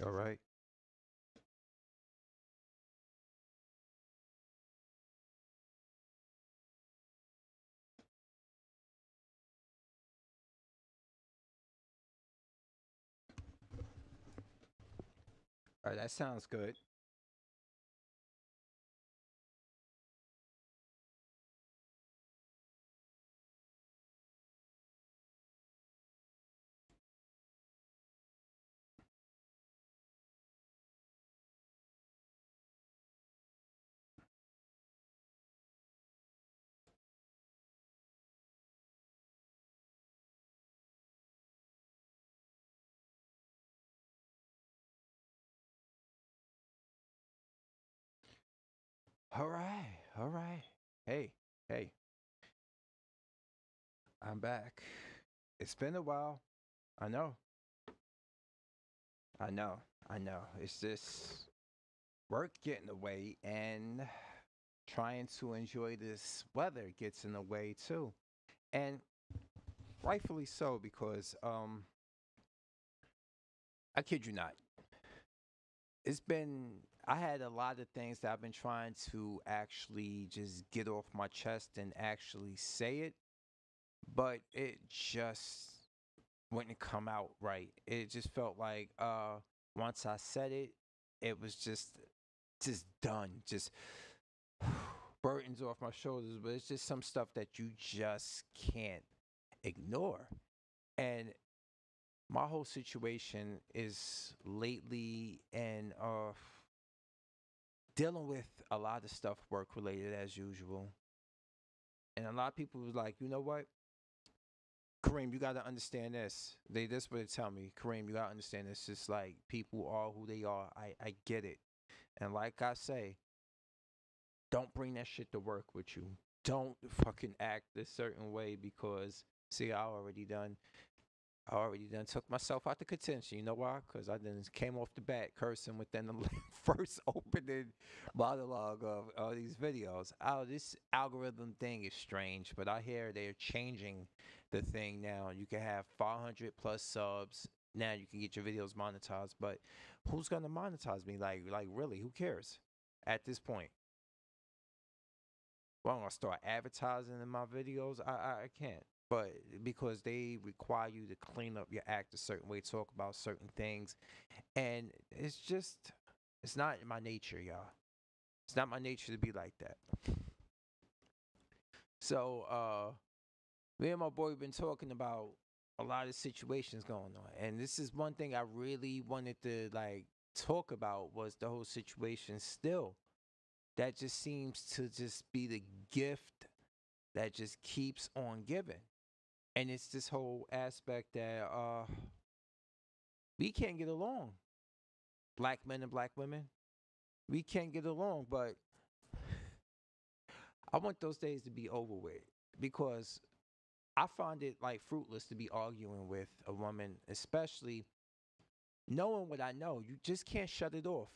All right. All right. That sounds good. All right. All right. Hey, hey, I'm back. It's been a while. I know. I know. I know. It's just work getting away and trying to enjoy this weather gets in the way too. And rightfully so because I kid you not. It's been I had a lot of things that I've been trying to actually just get off my chest and actually say it, but it just wouldn't come out right. It just felt like once I said it, it was just done. Just burdens off my shoulders, but it's just some stuff that you just can't ignore. And my whole situation is lately and dealing with a lot of stuff work related as usual. And a lot of people was like, you know what? Kareem, you gotta understand this. This what they tell me. Kareem, you gotta understand this. Just like people are who they are. I get it. And like I say, don't bring that shit to work with you. Don't fucking act a certain way because see, I already done took myself out the contention. You know why? Because I then came off the bat cursing within the first opening monologue of these videos. Oh, this algorithm thing is strange, but I hear they're changing the thing now. You can have 500 plus subs. Now you can get your videos monetized, but who's gonna monetize me? Like really? Who cares? At this point, well, I'm gonna start advertising in my videos. I can't. But because they require you to clean up your act a certain way, talk about certain things, and it's not in my nature, y'all. It's not my nature to be like that. So, me and my boy been talking about a lot of situations going on, and this is one thing I really wanted to like talk about was the whole situation. Still, that just seems to just be the gift that just keeps on giving. And it's this whole aspect that we can't get along. Black men and black women, we can't get along. But I want those days to be over with because I find it like fruitless to be arguing with a woman, especially knowing what I know. You just can't shut it off.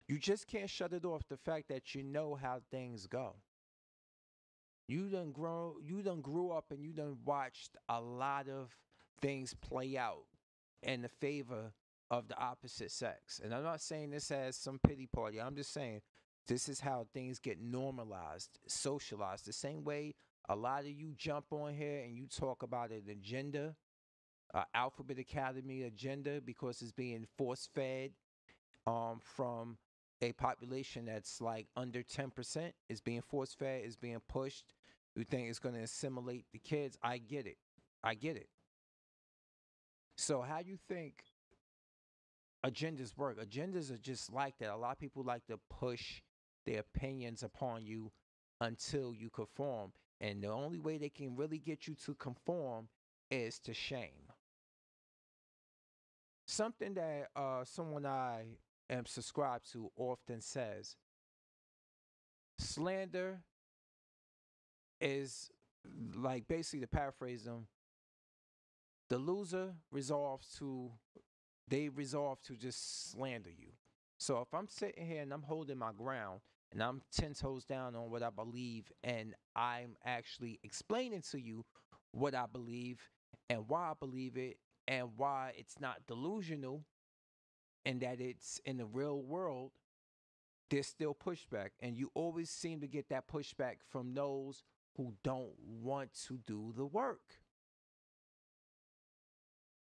You just can't shut it off. The fact that you know how things go. You done grew up and you done watched a lot of things play out in the favor of the opposite sex. And I'm not saying this as some pity party. I'm just saying this is how things get normalized, socialized. The same way a lot of you jump on here and you talk about an agenda, Alphabet Academy agenda, because it's being force fed from a population that's like under 10% is being force fed, is being pushed. You think it's going to assimilate the kids? I get it. I get it. So how you think agendas work? Agendas are just like that. A lot of people like to push their opinions upon you until you conform. And the only way they can really get you to conform is to shame. Something that someone I am subscribed to often says slander is like basically to paraphrase them, the loser resolve to just slander you. So if I'm sitting here and I'm holding my ground and I'm 10 toes down on what I believe and I'm actually explaining to you what I believe and why I believe it and why it's not delusional, and that it's in the real world, there's still pushback. And you always seem to get that pushback from those who don't want to do the work.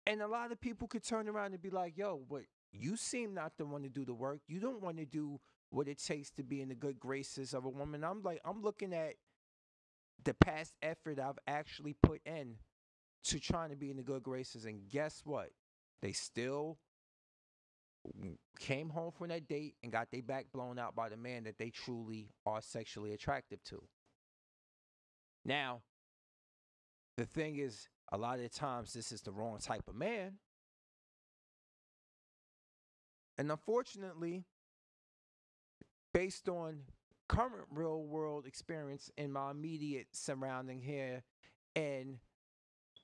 And a lot of people could turn around and be like, yo, but you seem not to want to do the work. You don't want to do what it takes to be in the good graces of a woman. I'm like, I'm looking at the past effort I've actually put in to trying to be in the good graces. And guess what? They still came home from that date and got their back blown out by the man that they truly are sexually attractive to. Now, the thing is, a lot of the times this is the wrong type of man. And unfortunately, based on current real world experience in my immediate surrounding here in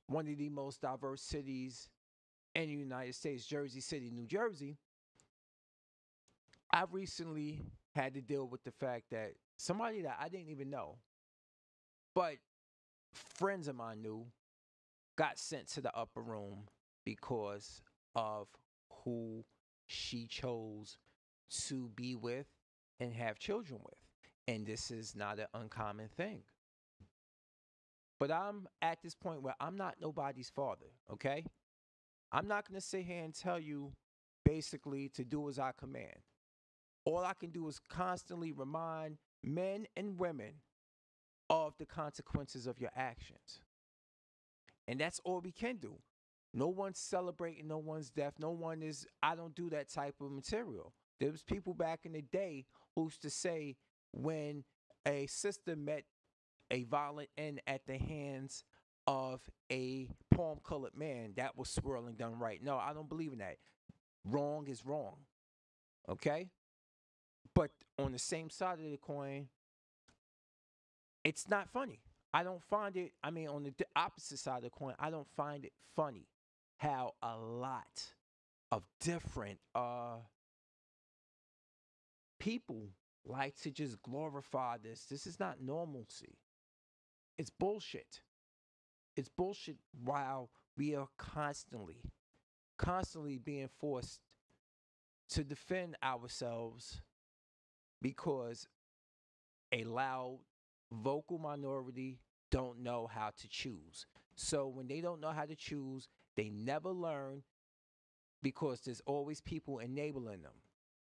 one of the most diverse cities in the United States, Jersey City, New Jersey, I recently had to deal with the fact that somebody that I didn't even know, but friends of mine knew, got sent to the upper room because of who she chose to be with and have children with. And this is not an uncommon thing. But I'm at this point where I'm not nobody's father, okay? I'm not going to sit here and tell you basically to do as I command. All I can do is constantly remind men and women of the consequences of your actions. And that's all we can do. No one's celebrating no one's death. No one is, I don't do that type of material. There was people back in the day who used to say when a sister met a violent end at the hands of a palm-colored man, that was swirling done right. No, I don't believe in that. Wrong is wrong. Okay? But on the same side of the coin, it's not funny. I don't find it, I mean, on the opposite side of the coin, I don't find it funny how a lot of different people like to just glorify this. This is not normalcy. It's bullshit. It's bullshit while we are constantly being forced to defend ourselves because a loud vocal minority don't know how to choose. So when they don't know how to choose, they never learn because there's always people enabling them.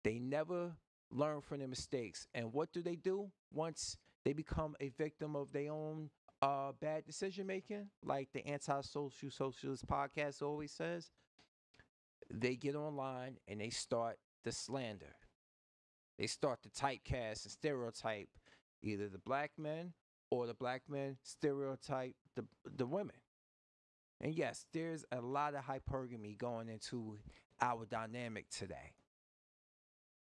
They never learn from their mistakes. And what do? Once they become a victim of their own bad decision making, like the Anti-Social Socialist podcast always says, they get online and they start the slander. They start to typecast and stereotype either the black men or the black men stereotype the women. And yes, there's a lot of hypergamy going into our dynamic today.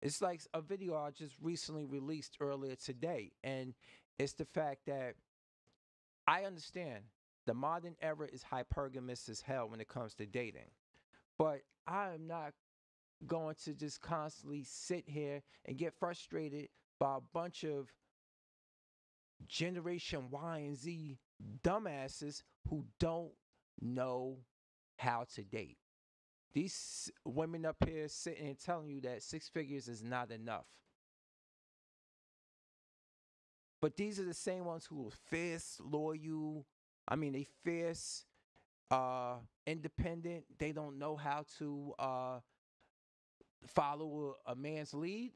It's like a video I just recently released earlier today, and it's the fact that I understand the modern era is hypergamous as hell when it comes to dating, but I am not going to just constantly sit here and get frustrated by a bunch of Generation Y and Z dumbasses who don't know how to date. These women up here sitting and telling you that 6 figures is not enough. But these are the same ones who are fierce, loyal. I mean, they fierce, independent. They don't know how to follow a man's lead.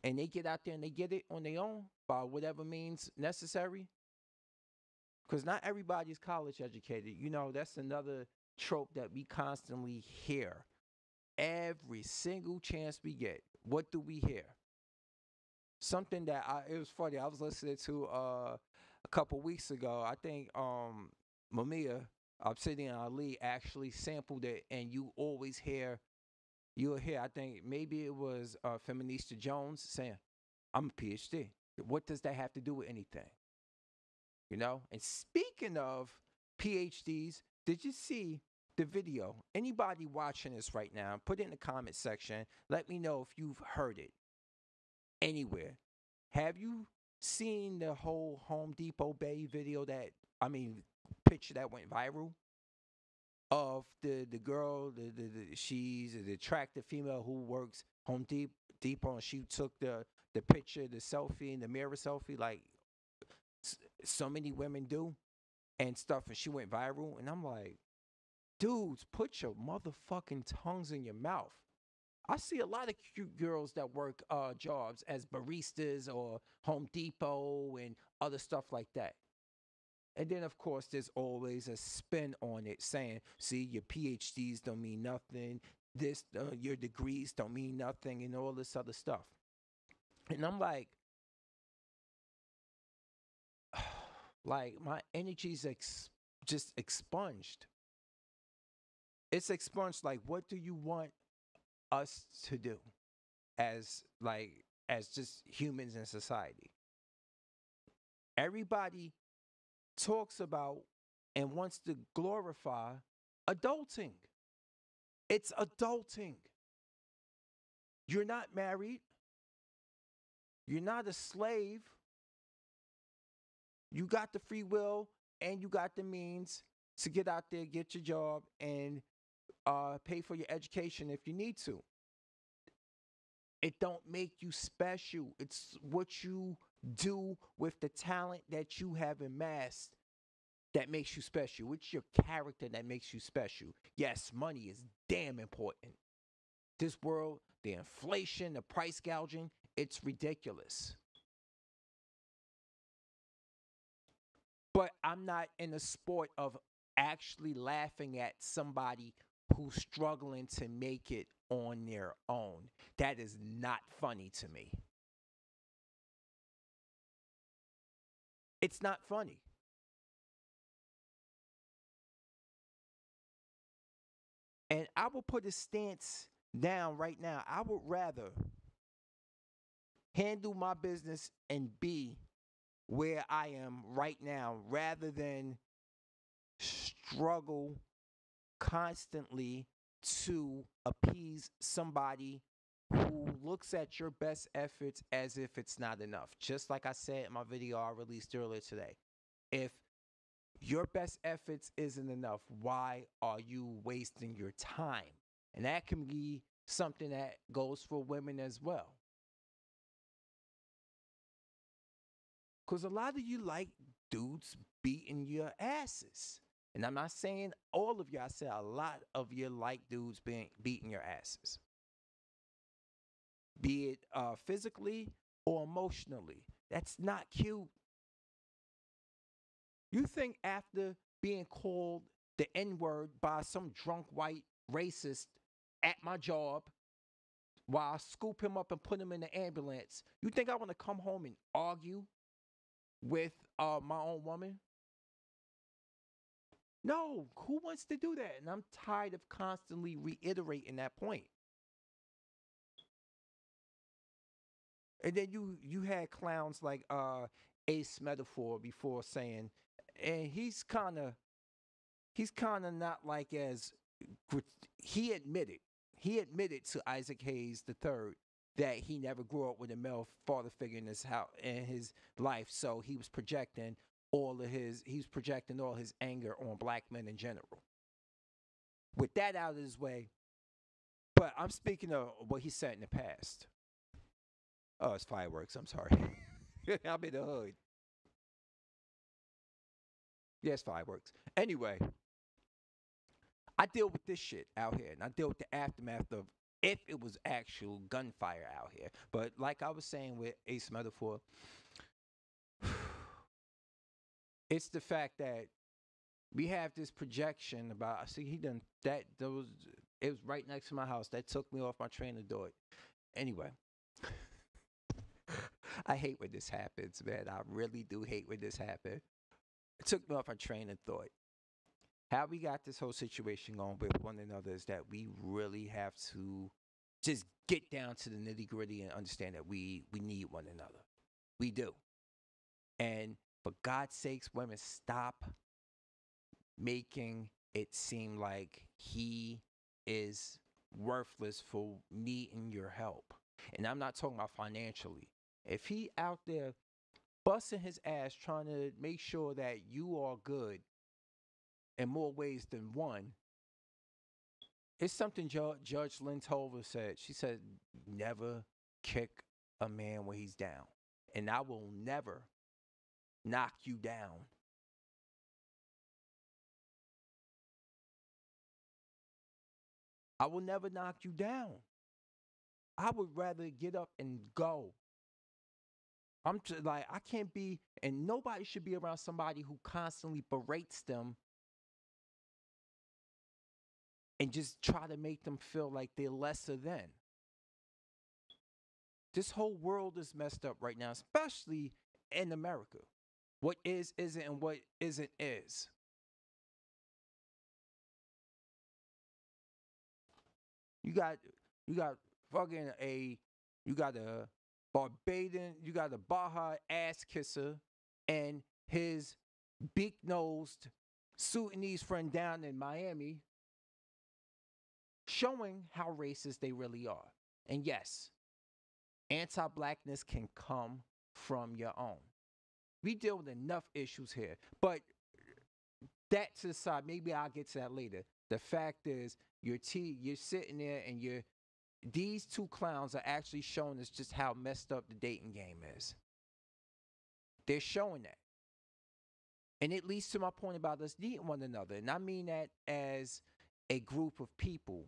And they get out there and they get it on their own by whatever means necessary. Because not everybody's college educated. You know, that's another trope that we constantly hear. Every single chance we get, what do we hear? Something that it was funny. I was listening to a couple weeks ago. I think Mamiya Obsidian Ali actually sampled it, and you'll hear, I think maybe it was Feminista Jones saying, I'm a PhD. What does that have to do with anything? You know? And speaking of PhDs, did you see the video? Anybody watching this right now, put it in the comment section. Let me know if you've heard it anywhere. Have you seen the whole Home Depot Bay video picture that went viral? of the girl, she's an attractive female who works Depot, and she took the picture, the selfie, the mirror selfie, like so many women do and stuff, and she went viral. And I'm like, dudes, put your motherfucking tongues in your mouth. I see a lot of cute girls that work jobs as baristas or Home Depot and other stuff like that. And then, of course, there's always a spin on it saying, see, your PhDs don't mean nothing. Your degrees don't mean nothing, and all this other stuff. And I'm like my energy's just expunged. It's expunged. Like, what do you want us to do as just humans in society? Everybody talks about and wants to glorify adulting. It's adulting. You're not married. You're not a slave. You got the free will and you got the means to get out there, get your job, and pay for your education if you need to. It don't make you special. It's what you do with the talent that you have amassed that makes you special. It's your character that makes you special. Yes, money is damn important. This world, the inflation, the price gouging, it's ridiculous. But I'm not in a sport of actually laughing at somebody who's struggling to make it on their own. That is not funny to me. It's not funny. And I will put a stance down right now. I would rather handle my business and be where I am right now rather than struggle constantly to appease somebody who looks at your best efforts as if it's not enough. Just like I said in my video I released earlier today. If your best efforts isn't enough, why are you wasting your time? And that can be something that goes for women as well. Because a lot of you like dudes beating your asses. And I'm not saying all of you, I said a lot of you like dudes beating your asses. Be it physically or emotionally. That's not cute. You think after being called the N-word by some drunk white racist at my job while I scoop him up and put him in the ambulance, you think I want to come home and argue with my own woman? No, who wants to do that? And I'm tired of constantly reiterating that point. And then you had clowns like Ace Metaphor before saying, and he's kind of not like as he admitted to Isaac Hayes III that he never grew up with a male father figure in his life, so he was projecting all his anger on black men in general. With that out of his way, but I'm speaking of what he said in the past. Oh, it's fireworks. I'm sorry. I'm in the hood. Yes, fireworks. Anyway, I deal with this shit out here, and I deal with the aftermath of if it was actual gunfire out here. But like I was saying with Ace Metaphor, it's the fact that we have this projection about. I see he done that. It was right next to my house. That took me off my train of thought. Anyway. I hate when this happens, man. I really do hate when this happens. It took me off my train of thought. How we got this whole situation going with one another is that we really have to just get down to the nitty gritty and understand that we need one another. We do. And for God's sakes, women, stop making it seem like he is worthless for needing your help. And I'm not talking about financially. If he out there busting his ass trying to make sure that you are good in more ways than one, It's something Judge Lynn Tolver said. She said, never kick a man when he's down. And I will never knock you down. I will never knock you down. I would rather get up and go. I'm just like, I can't be, and nobody should be around somebody who constantly berates them and just try to make them feel like they're lesser than. This whole world is messed up right now, especially in America. What is isn't, and what isn't is. You got you got fucking a you got a Barbadian, you got a Baja ass kisser and his big nosed Sudanese friend down in Miami showing how racist they really are. And yes, anti-blackness can come from your own. We deal with enough issues here. But that to the side, maybe I'll get to that later. The fact is, you're sitting there and these two clowns are actually showing us just how messed up the dating game is. They're showing that. And it leads to my point about us needing one another. And I mean that as a group of people,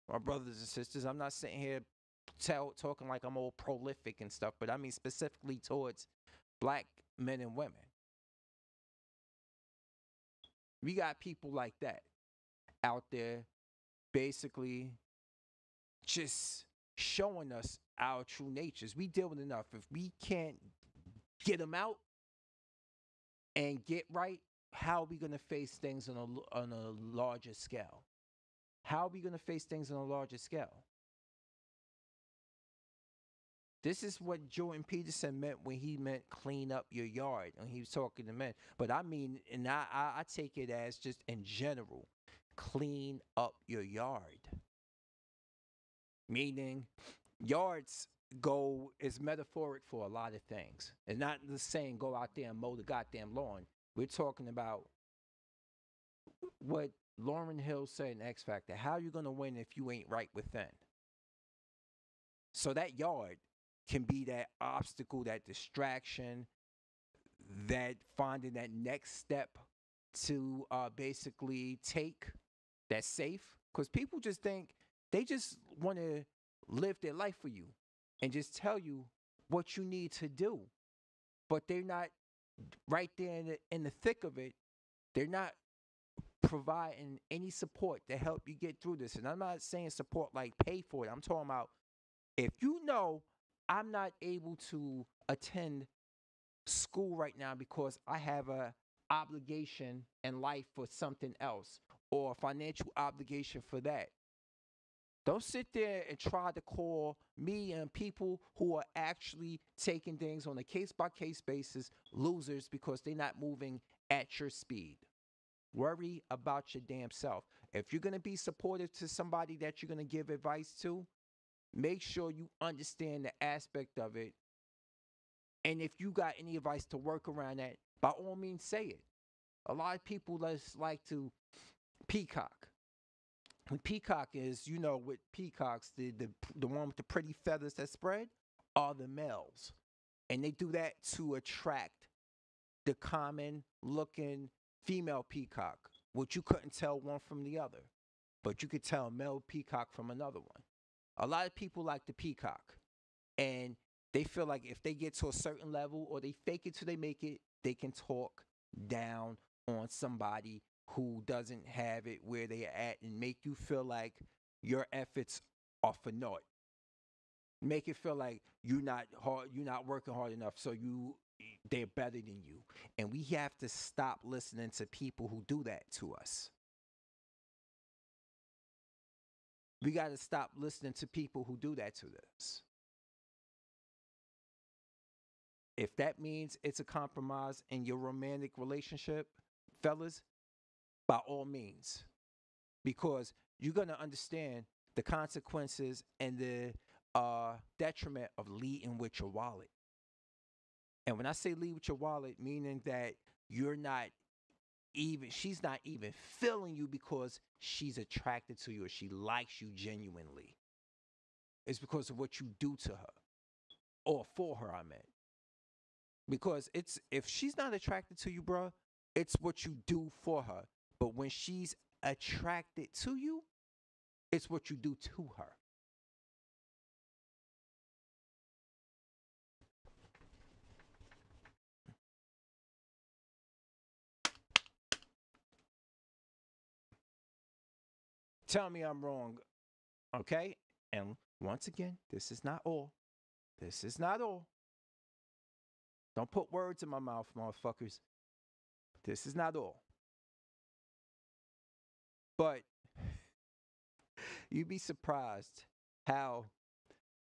our brothers and sisters. I'm not sitting here talking like I'm all prolific and stuff, but I mean specifically towards black men and women. We got people like that out there basically just showing us our true natures. We deal with enough. If we can't get them out and get right, how are we going to face things on a larger scale? How are we going to face things on a larger scale? This is what Jordan Peterson meant when he meant clean up your yard when he was talking to men. But I mean, and I take it as just in general, clean up your yard. Meaning, yards is metaphoric for a lot of things. It's not the saying go out there and mow the goddamn lawn. We're talking about what Lauryn Hill said in X Factor. How are you going to win if you ain't right within? So that yard can be that obstacle, that distraction, that finding that next step to basically take that's safe. Because people just think they just want to live their life for you and just tell you what you need to do. But they're not right there in the thick of it. They're not providing any support to help you get through this. And I'm not saying support like pay for it. I'm talking about if you know I'm not able to attend school right now because I have a obligation in life for something else or a financial obligation for that. Don't sit there and try to call me and people who are actually taking things on a case-by-case basis losers because they're not moving at your speed. Worry about your damn self. If you're going to be supportive to somebody that you're going to give advice to, make sure you understand the aspect of it. And if you got any advice to work around that, by all means, say it. A lot of people just like to peacock. And peacock is, with peacocks, the one with the pretty feathers that spread are the males. And they do that to attract the common looking female peacock, which you couldn't tell one from the other. But you could tell a male peacock from another one. A lot of people like the peacock. And they feel like if they get to a certain level or they fake it till they make it, they can talk down on somebody who doesn't have it where they are at and make you feel like your efforts are for naught. Make it feel like you're not working hard enough, so they're better than you. And we have to stop listening to people who do that to us. We got to stop listening to people who do that to us. If that means it's a compromise in your romantic relationship, fellas, by all means. Because you're going to understand the consequences and the detriment of leading with your wallet. And when I say lead with your wallet, meaning that you're not she's not even feeling you because she's attracted to you or she likes you genuinely. It's because of what you do to her or for her, I meant. Because it's if she's not attracted to you, bruh, it's what you do for her. But when she's attracted to you, it's what you do to her. Tell me I'm wrong, okay? And once again, this is not all. This is not all. Don't put words in my mouth, motherfuckers. This is not all. But you'd be surprised how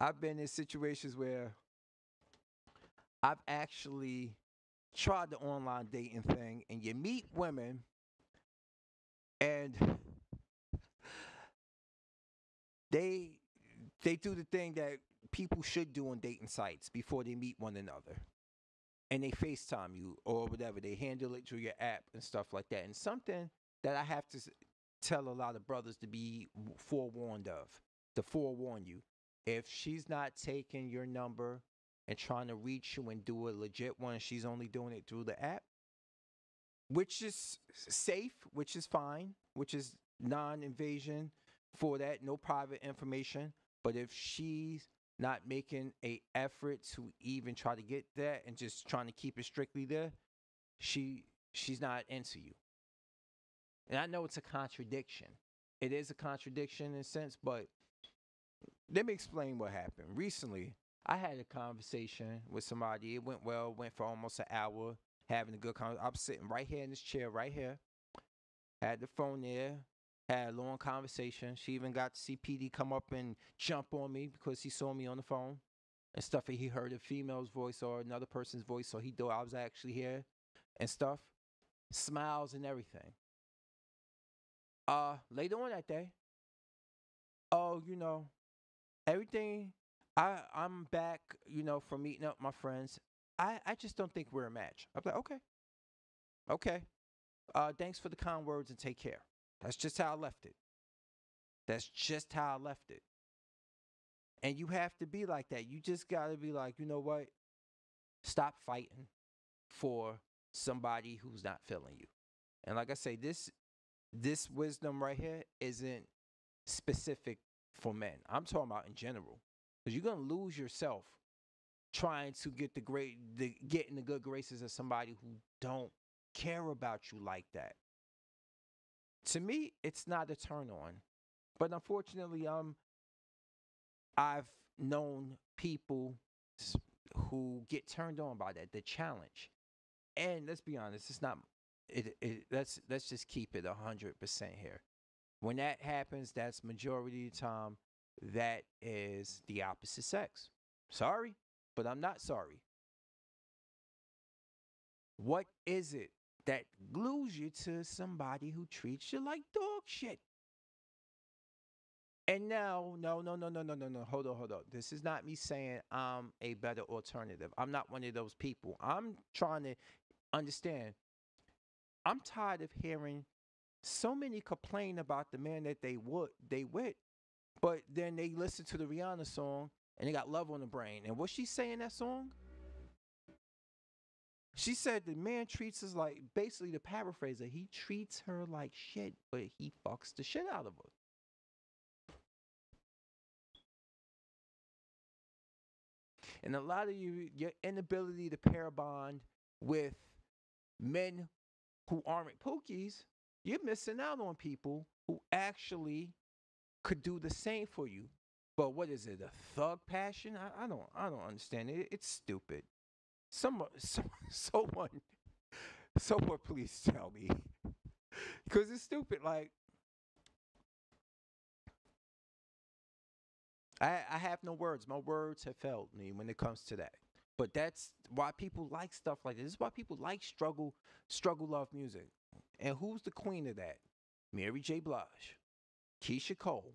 I've been in situations where I've actually tried the online dating thing and you meet women and they do the thing that people should do on dating sites before they meet one another. And they FaceTime you or whatever. They handle it through your app and stuff like that. And something that I have to tell a lot of brothers to be forewarned of, to forewarn you. If she's not taking your number and trying to reach you and do a legit one, she's only doing it through the app, which is safe, which is fine, which is non-invasion for that, no private information. But if she's not making a effort to even try to get that and just trying to keep it strictly there, she's not into you. And I know it's a contradiction. It is a contradiction in a sense, but let me explain what happened. Recently, I had a conversation with somebody. It went well, went for almost an hour, having a good conversation. I'm sitting right here in this chair right here. Had the phone there, had a long conversation. She even got to see PD come up and jump on me because he saw me on the phone and stuff. And he heard a female's voice or another person's voice, so he thought I was actually here and stuff. Smiles and everything. Later on that day, oh, everything, I'm back, from meeting up with my friends. I just don't think we're a match. I'm like, okay. Thanks for the kind words and take care. That's just how I left it. That's just how I left it. And you have to be like that. You just got to be like, you know what? Stop fighting for somebody who's not feeling you. And like I say, this wisdom right here isn't specific for men. I'm talking about in general. Because you're going to lose yourself trying to get get in the good graces of somebody who don't care about you like that. To me, it's not a turn on. But unfortunately, I've known people who get turned on by that, the challenge. And let's be honest, it's not let's just keep it 100% here. When that happens, that's majority of the time that is the opposite sex. Sorry, but I'm not sorry. What is it that glues you to somebody who treats you like dog shit? And now, no. Hold on. This is not me saying I'm a better alternative. I'm not one of those people. I'm trying to understand. I'm tired of hearing so many complain about the man that they with, but then they listen to the Rihanna song and they got love on the brain. And what she say in that song? She said the man treats us like, basically the paraphrase, that he treats her like shit, but he fucks the shit out of her. And a lot of your inability to pair bond with men who aren't pookies, you're missing out on people who actually could do the same for you. But what is it, a thug passion? I don't understand it. It's stupid. Someone, please tell me, because it's stupid. Like, I have no words. My words have failed me when it comes to that. But that's why people like stuff like this. This is why people like struggle love music. And who's the queen of that? Mary J. Blige, Keisha Cole.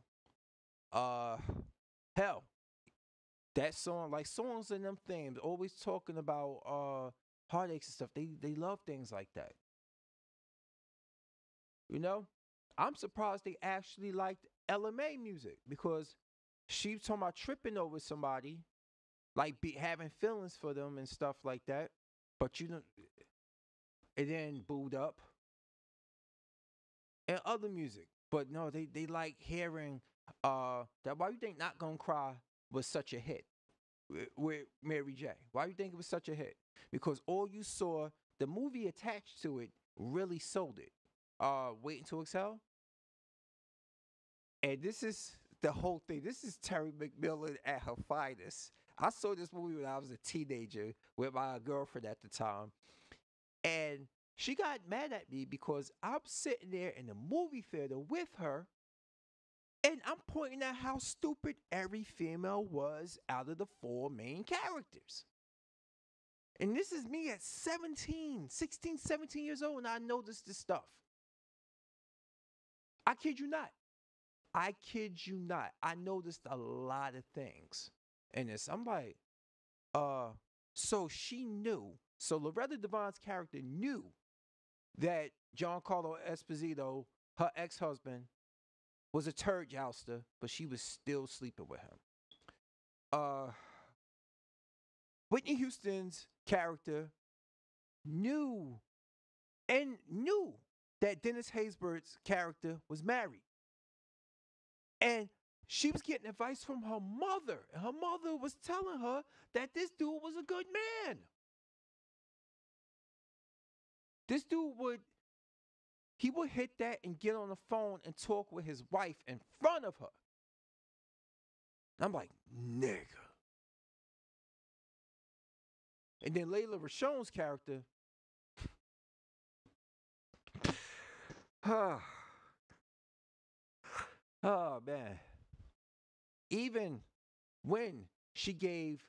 Hell, that song, like songs and them things, always talking about heartaches and stuff. They love things like that. You know, I'm surprised they actually liked LMA music because she was talking about tripping over somebody, like having feelings for them and stuff like that. But you know, it then booed up and other music. But no, they like hearing that. Why you think Not Gonna Cry was such a hit with Mary J? Why you think it was such a hit? Because all you saw, the movie attached to it really sold it. Waiting to Exhale. And this is the whole thing. This is Terry McMillan at her finest. I saw this movie when I was a teenager with my girlfriend at the time. And she got mad at me because I'm sitting there in the movie theater with her and I'm pointing out how stupid every female was out of the four main characters. And this is me at 16, 17 years old, and I noticed this stuff. I kid you not. I kid you not. I noticed a lot of things in this. I'm like, so she knew. So Loretta Devine's character knew that Giancarlo Esposito, her ex-husband, was a turd jouster, but she was still sleeping with him. Whitney Houston's character knew that Dennis Haysbert's character was married. And she was getting advice from her mother. And her mother was telling her that this dude was a good man. This dude would hit that and get on the phone and talk with his wife in front of her. I'm like, nigga. And then Layla Rashone's character, oh man. Even when she gave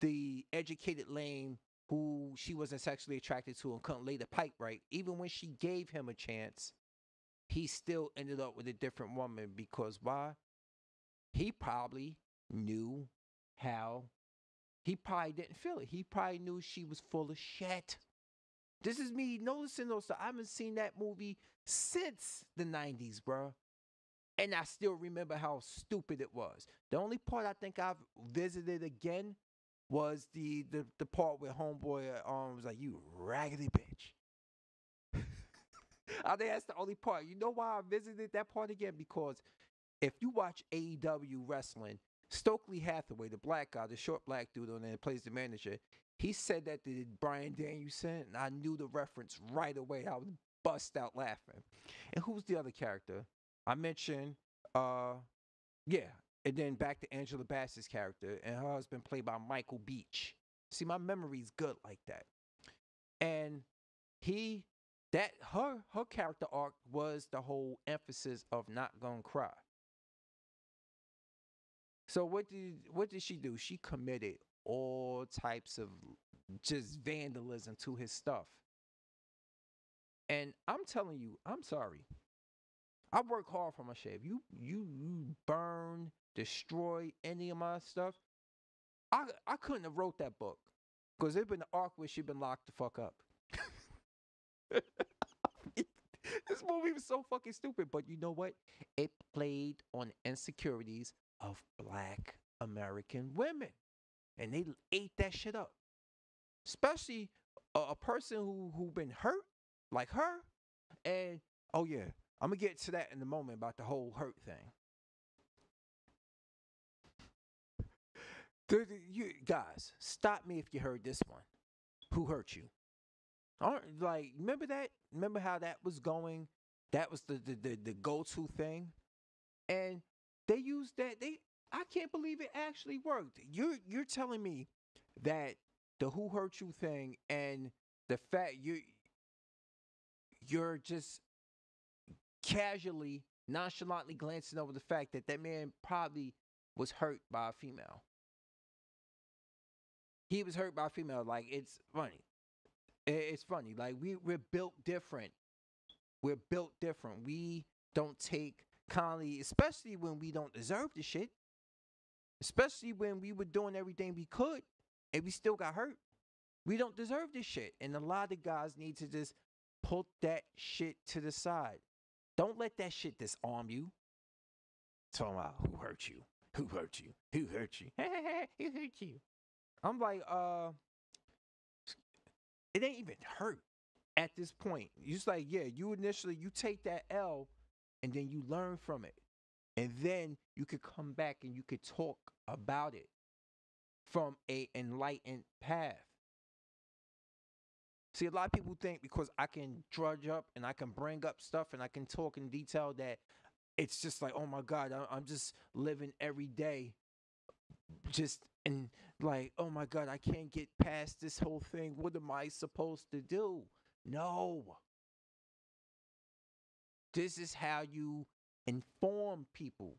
the educated lame who she wasn't sexually attracted to and couldn't lay the pipe right, even when she gave him a chance, he still ended up with a different woman because why? He probably knew how. He probably didn't feel it. He probably knew she was full of shit. This is me noticing those stuff. I haven't seen that movie since the 90s, bro. And I still remember how stupid it was. The only part I think I've visited again was the part where homeboy was like, you raggedy bitch. I think that's the only part. You know why I visited that part again? Because if you watch AEW wrestling, Stokely Hathaway, the black guy, the short black dude on there that plays the manager, he said that to Bryan Danielson, and I knew the reference right away. I would bust out laughing. And who's the other character? I mentioned, yeah, and then back to Angela Bassett's character, and her husband played by Michael Beach. See, my memory's good like that. And her character arc was the whole emphasis of Not Gonna Cry. So what did she do? She committed all types of just vandalism to his stuff. And I'm telling you, I'm sorry. I work hard for my shit. You burn, destroy any of my stuff. I couldn't have wrote that book. Because it'd been an arc where she'd been locked the fuck up. This movie was so fucking stupid. But you know what? It played on insecurities of black American women. And they ate that shit up. Especially a person who been hurt like her. And, oh yeah, I'm going to get to that in a moment about the whole hurt thing. You guys, stop me if you heard this one. Who hurt you? Like, remember that? Remember how that was going? That was the go-to thing? And they used that. I can't believe it actually worked. You're telling me that the who hurt you thing and the fact you're just casually, nonchalantly glancing over the fact that man probably was hurt by a female. He was hurt by a female. Like, it's funny. It's funny. Like, we're built different. We're built different. We don't take kindly, especially when we don't deserve the shit. Especially when we were doing everything we could and we still got hurt. We don't deserve this shit. And a lot of guys need to just put that shit to the side. Don't let that shit disarm you. Talking about who hurt you, who hurt you, who hurt you, who hurt you. I'm like, it ain't even hurt at this point. You just like, yeah, you initially you take that L, and then you learn from it, and then you could come back and you could talk about it from a enlightened path. See, a lot of people think because I can drudge up and I can bring up stuff and I can talk in detail that it's just like, oh my God, I'm just living every day. Just and like, oh my God, I can't get past this whole thing. What am I supposed to do? No. This is how you inform people.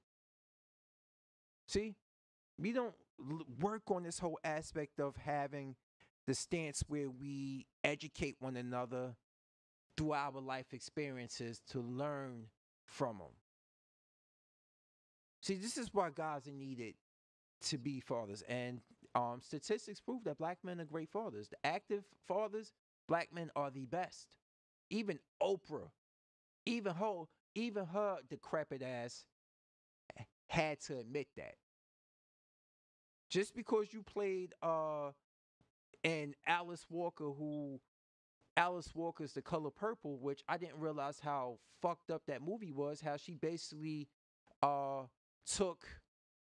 See, we don't work on this whole aspect of having the stance where we educate one another through our life experiences to learn from them. See, this is why guys are needed to be fathers. And statistics prove that black men are great fathers. The active fathers, black men are the best. Even Oprah, even her decrepit ass had to admit that. Just because you played and Alice Walker's The Color Purple, which I didn't realize how fucked up that movie was, how she basically took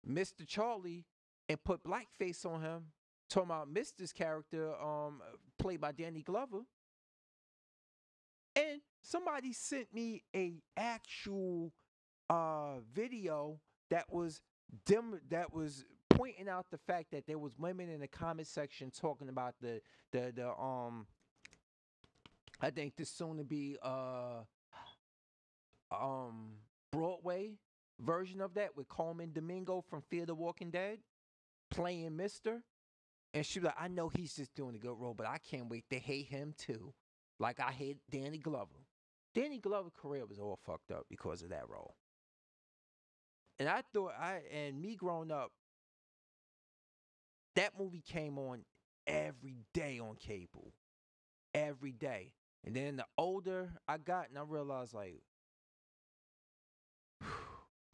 Mr. Charlie and put blackface on him, talking about Mr.'s character played by Danny Glover. And somebody sent me a actual video that was pointing out the fact that there was women in the comment section talking about the I think the soon to be Broadway version of that with Coleman Domingo from Fear the Walking Dead playing Mister. And she was like, I know he's just doing a good role, but I can't wait to hate him too. Like I hate Danny Glover. Danny Glover's career was all fucked up because of that role. And I thought me growing up, that movie came on every day on cable. Every day. And then the older I got, and I realized like,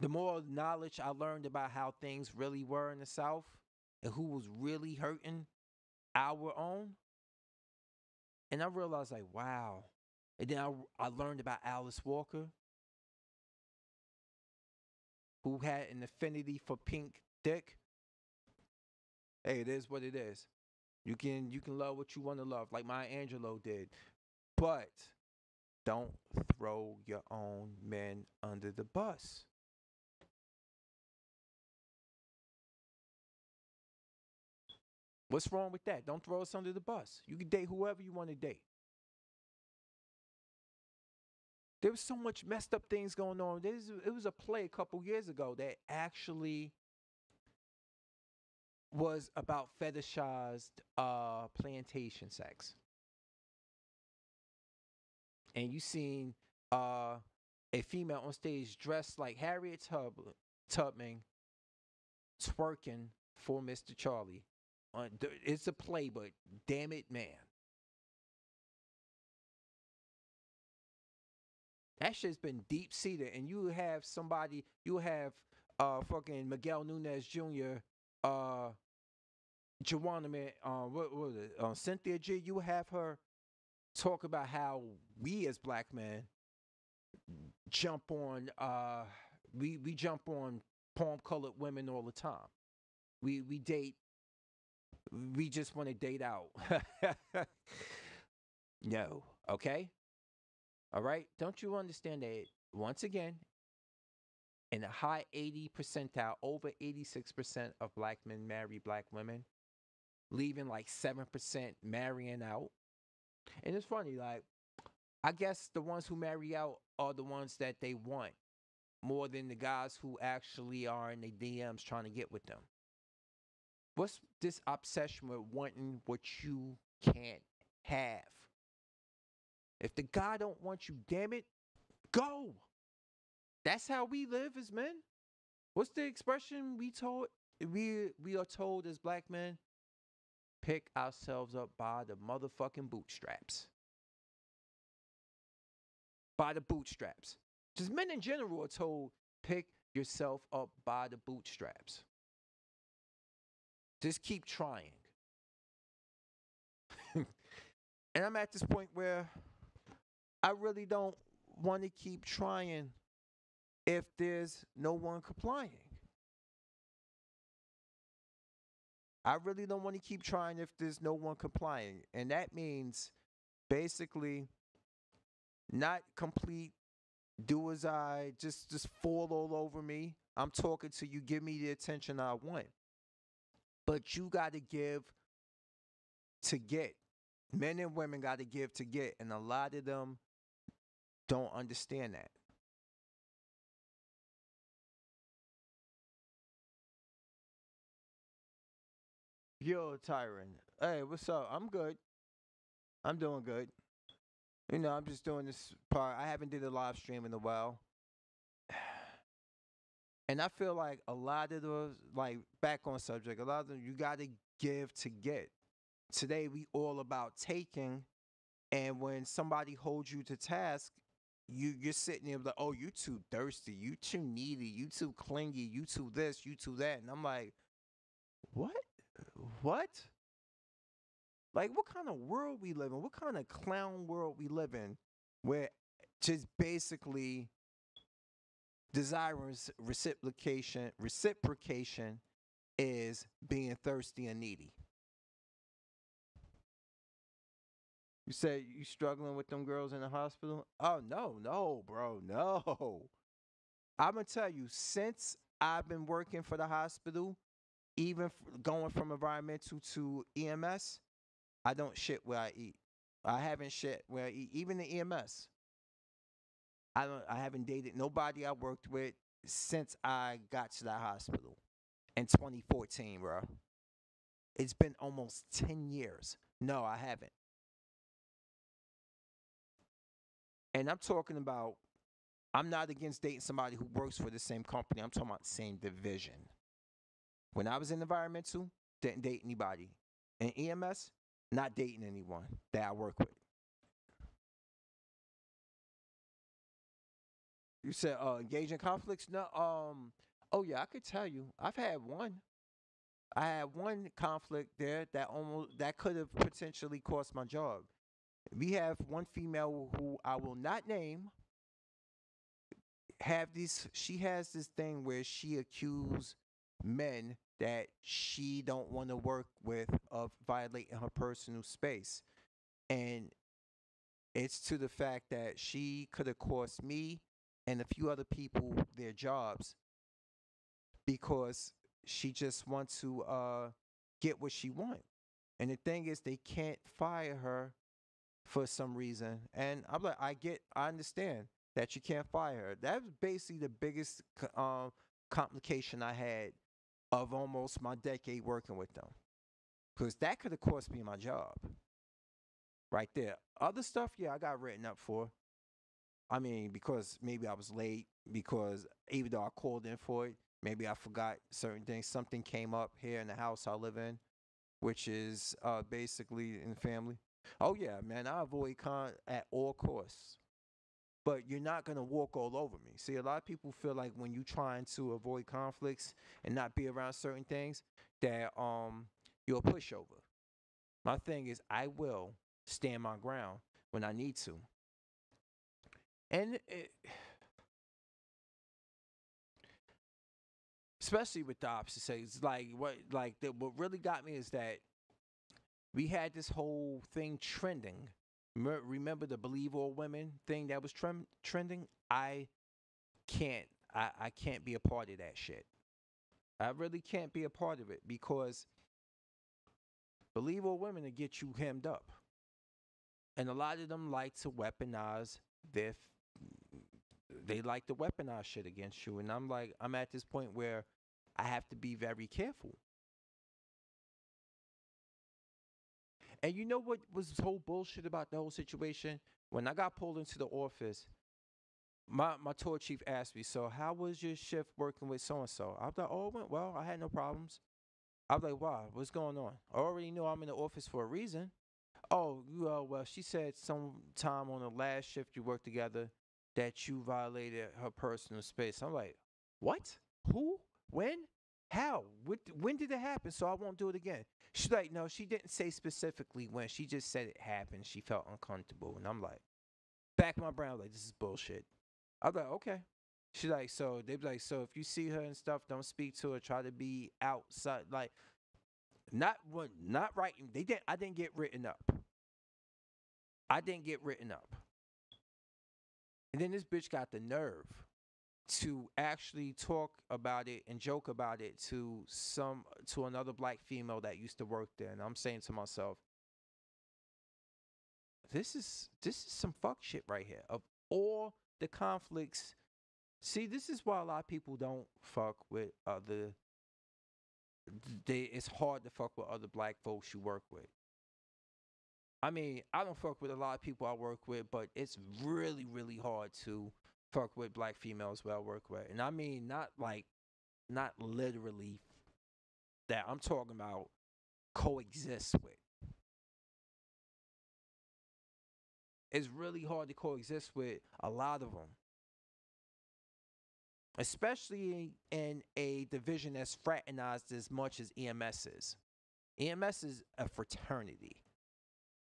the more knowledge I learned about how things really were in the South and who was really hurting our own. And I realized like, wow. And then I learned about Alice Walker, who had an affinity for pink dick. Hey, it is what it is. You can love what you want to love, like Maya Angelou did. But don't throw your own men under the bus. What's wrong with that? Don't throw us under the bus. You can date whoever you want to date. There was so much messed up things going on. It was a play a couple years ago that actually was about fetishized plantation sex. And you seen a female on stage dressed like Harriet Tubman twerking for Mr. Charlie. It's a play, but damn it, man. That shit's been deep seated, and you have fucking Miguel Nunez Jr., Joanna, man, what was it? Cynthia G. You have her talk about how we as black men jump on, we jump on palm-colored women all the time. We date. We just want to date out. No, okay? All right? Don't you understand that, once again, in a high 80 percentile, over 86% of black men marry black women, leaving like 7% marrying out. And it's funny, like, I guess the ones who marry out are the ones that they want more than the guys who actually are in the DMs trying to get with them. What's this obsession with wanting what you can't have? If the guy don't want you, damn it, go. That's how we live as men. What's the expression we are told as black men? Pick ourselves up by the motherfucking bootstraps. By the bootstraps. Just men in general are told, pick yourself up by the bootstraps. Just keep trying. And I'm at this point where I really don't want to keep trying if there's no one complying. I really don't want to keep trying if there's no one complying. And that means basically not complete, do as I just fall all over me. I'm talking to you, give me the attention I want. But you got to give to get. Men and women got to give to get. And a lot of them don't understand that. Yo, Tyron. Hey, what's up? I'm good. I'm doing good. I'm just doing this part. I haven't did a live stream in a while. And I feel like a lot of those, like back on subject, a lot of them, you got to give to get. Today, we all about taking. And when somebody holds you to task, you're sitting there like, oh, you too thirsty, you too needy, you too clingy, you too this, you too that. And I'm like, what? What? Like, what kind of world we live in? What kind of clown world we live in where just basically desiring reciprocation is being thirsty and needy? You said you struggling with them girls in the hospital? Oh, no, bro, no. I'm going to tell you, since I've been working for the hospital, even going from environmental to EMS, I don't shit where I eat. I haven't shit where I eat. Even the EMS. I haven't dated nobody I worked with since I got to that hospital in 2014, bro. It's been almost 10 years. No, I haven't. And I'm talking about, I'm not against dating somebody who works for the same company. I'm talking about the same division. When I was in environmental, didn't date anybody. In EMS, not dating anyone that I work with. You said engage in conflicts? No, oh yeah, I could tell you. I've had one. I had one conflict there that could have potentially cost my job. We have one female who I will not name she has this thing where she accused men that she don't want to work with of violating her personal space. And it's to the fact that she could have cost me and a few other people their jobs because she just wants to get what she wants. And the thing is, they can't fire her for some reason. And I'm like, I understand that you can't fire her. That was basically the biggest complication I had of almost my decade working with them. Because that could have cost me my job. Right there. Other stuff, yeah, I got written up for. I mean, because maybe I was late, because even though I called in for it, maybe I forgot certain things. Something came up here in the house I live in, which is basically in the family. Oh, yeah, man, I avoid at all costs. But you're not going to walk all over me. See, a lot of people feel like when you're trying to avoid conflicts and not be around certain things, that you're a pushover. My thing is, I will stand my ground when I need to. And especially with the opposite sex, what really got me is that we had this whole thing trending. Remember the believe all women thing that was trending? I can't be a part of that shit. I really can't be a part of it because believe all women to get you hemmed up. And a lot of them like to weaponize they like to weaponize shit against you. And I'm at this point where I have to be very careful. And you know what was this whole bullshit about the whole situation? When I got pulled into the office, my tour chief asked me, so how was your shift working with so-and-so? I was like, oh, it went well. I had no problems. I was like, wow, what's going on? I already know I'm in the office for a reason. Oh, well, she said sometime on the last shift you worked together, that you violated her personal space. I'm like, what? Who? When? How? When did it happen? So I won't do it again. She's like, no, she didn't say specifically when. She just said it happened. She felt uncomfortable. And I'm like, back in my brain, I'm like, this is bullshit. I'm like, okay. She's like, so they be like, so if you see her and stuff, don't speak to her. Try to be outside, like not writing. They didn't. I didn't get written up. I didn't get written up. And then this bitch got the nerve to actually talk about it and joke about it to another black female that used to work there. And I'm saying to myself, this is some fuck shit right here. Of all the conflicts, see, this is why a lot of people don't fuck with other. It's hard to fuck with other black folks you work with. I mean, I don't fuck with a lot of people I work with, but it's really, really hard to fuck with black females who I work with. And I mean, not literally that. I'm talking about coexist with. It's really hard to coexist with a lot of them, especially in a division that's fraternized as much as EMS is. EMS is a fraternity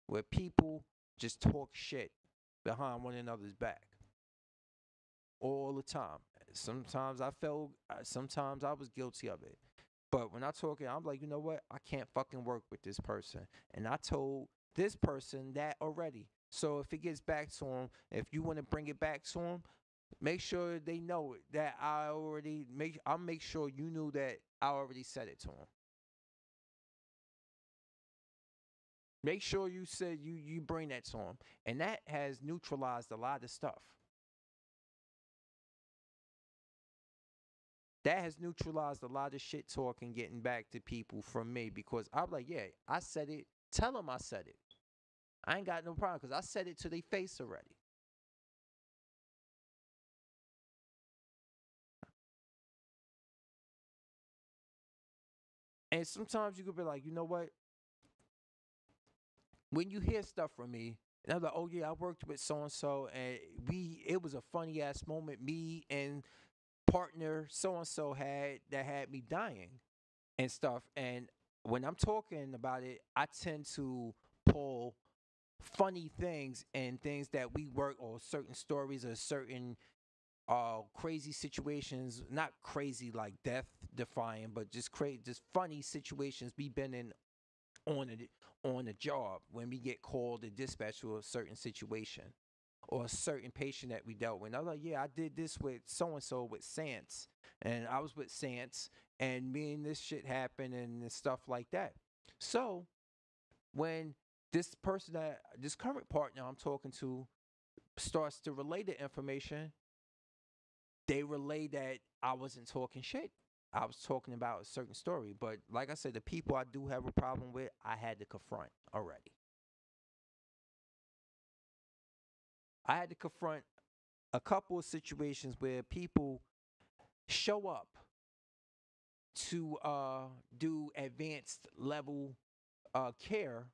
where people just talk shit behind one another's back all the time. Sometimes I was guilty of it. But when I talk it, I'm like, you know what? I can't fucking work with this person. And I told this person that already. So if it gets back to him, if you want to bring it back to him, make sure they know it, that I'll make sure you knew that I already said it to him. Make sure you said you bring that to him. And that has neutralized a lot of stuff. That has neutralized a lot of shit talk and getting back to people from me because I'm like, yeah, I said it. Tell them I said it. I ain't got no problem because I said it to their face already. And sometimes you could be like, you know what? When you hear stuff from me, and I'm like, oh yeah, I worked with so and so, and it was a funny ass moment. Me and partner so and so had me dying and stuff. And when I'm talking about it, I tend to pull funny things and things that we work or certain stories or certain crazy situations, not crazy like death defying, but just just funny situations we've been in on a job when we get called to dispatch to a certain situation or a certain patient that we dealt with. And I was like, yeah, I did this with so and so with Sants, and I was with Sants, and me and this shit happened and stuff like that. So when this current partner I'm talking to starts to relay the information, they relay that I wasn't talking shit. I was talking about a certain story. But like I said, the people I do have a problem with, I had to confront already. I had to confront a couple of situations where people show up to do advanced level care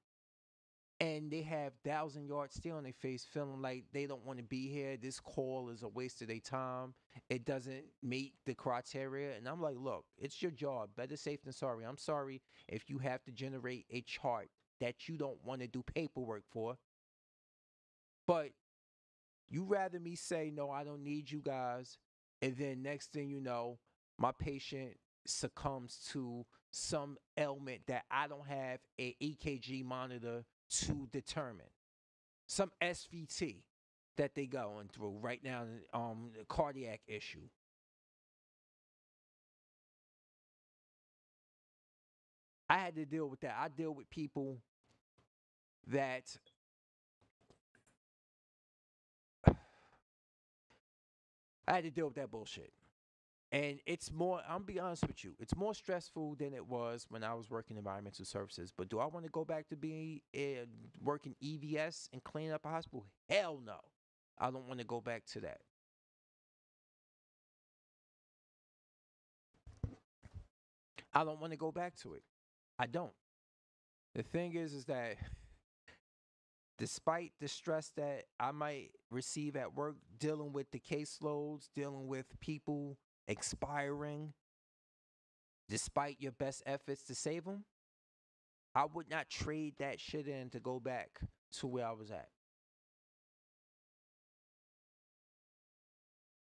and they have 1,000 yard stare on their face, feeling like they don't want to be here. This call is a waste of their time. It doesn't meet the criteria. And I'm like, look, it's your job. Better safe than sorry. I'm sorry if you have to generate a chart that you don't want to do paperwork for. But you rather me say, no, I don't need you guys. And then next thing you know, my patient succumbs to some ailment that I don't have a EKG monitor to determine. Some SVT that they going through right now, the cardiac issue. I had to deal with that. I deal with people that I had to deal with that bullshit. And it's more, I'm be honest with you, it's more stressful than it was when I was working environmental services. But do I want to go back to being working EVS and cleaning up a hospital? Hell no. I don't want to go back to that. I don't want to go back to it. I don't. The thing is that despite the stress that I might receive at work, dealing with the caseloads, dealing with people expiring, despite your best efforts to save them, I would not trade that shit in to go back to where I was at.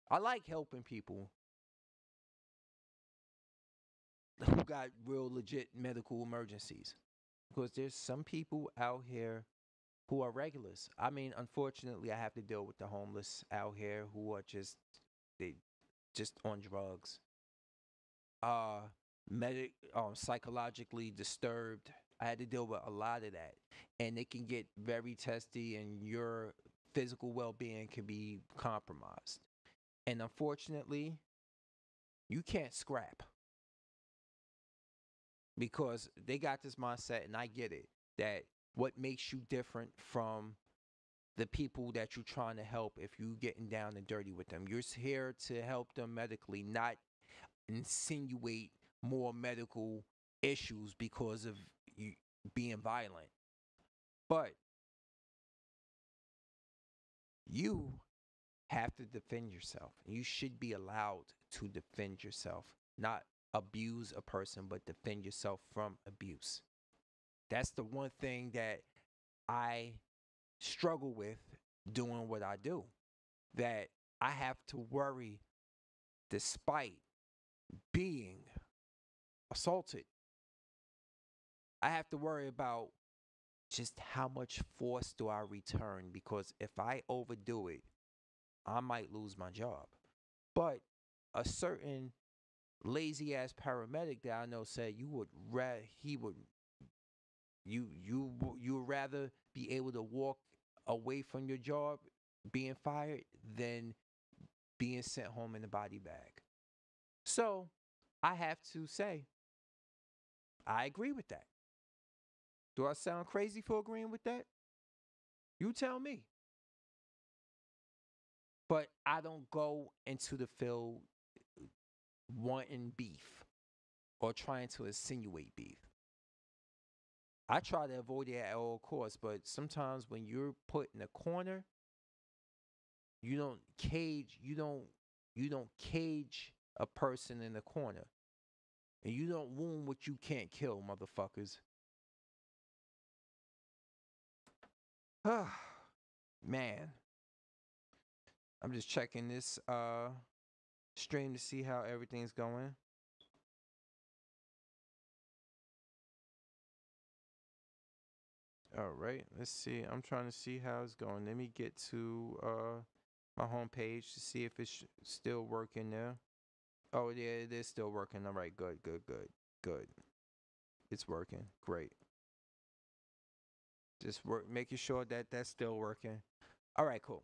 I like helping people who got real legit medical emergencies because there's some people out here who are regulars. I mean, unfortunately, I have to deal with the homeless out here who are they just on drugs, uh, psychologically disturbed. I had to deal with a lot of that, and it can get very testy, and your physical well-being can be compromised. And unfortunately, you can't scrap because they got this mindset, and I get it, that what makes you different from the people that you're trying to help if you getting down and dirty with them. You're here to help them medically, not insinuate more medical issues because of you being violent. But you have to defend yourself. You should be allowed to defend yourself, not abuse a person, but defend yourself from abuse. That's the one thing that I struggle with doing what I do. That I have to worry despite being assaulted. I have to worry about just how much force do I return, because if I overdo it, I might lose my job. But a certain lazy ass paramedic that I know said you would rather be able to walk away from your job being fired than being sent home in a body bag. So I have to say, I agree with that. Do I sound crazy for agreeing with that? You tell me. But I don't go into the field wanting beef or trying to insinuate beef. I try to avoid it at all costs, but sometimes when you're put in a corner, you don't cage a person in a corner. And you don't wound what you can't kill, motherfuckers. Man, I'm just checking this stream to see how everything's going. All right, let's see. I'm trying to see how it's going. Let me get to my homepage to see if it's still working there. Oh, yeah, it is still working. All right, good, good, good, good. It's working. Great. Just making sure that that's still working. All right, cool.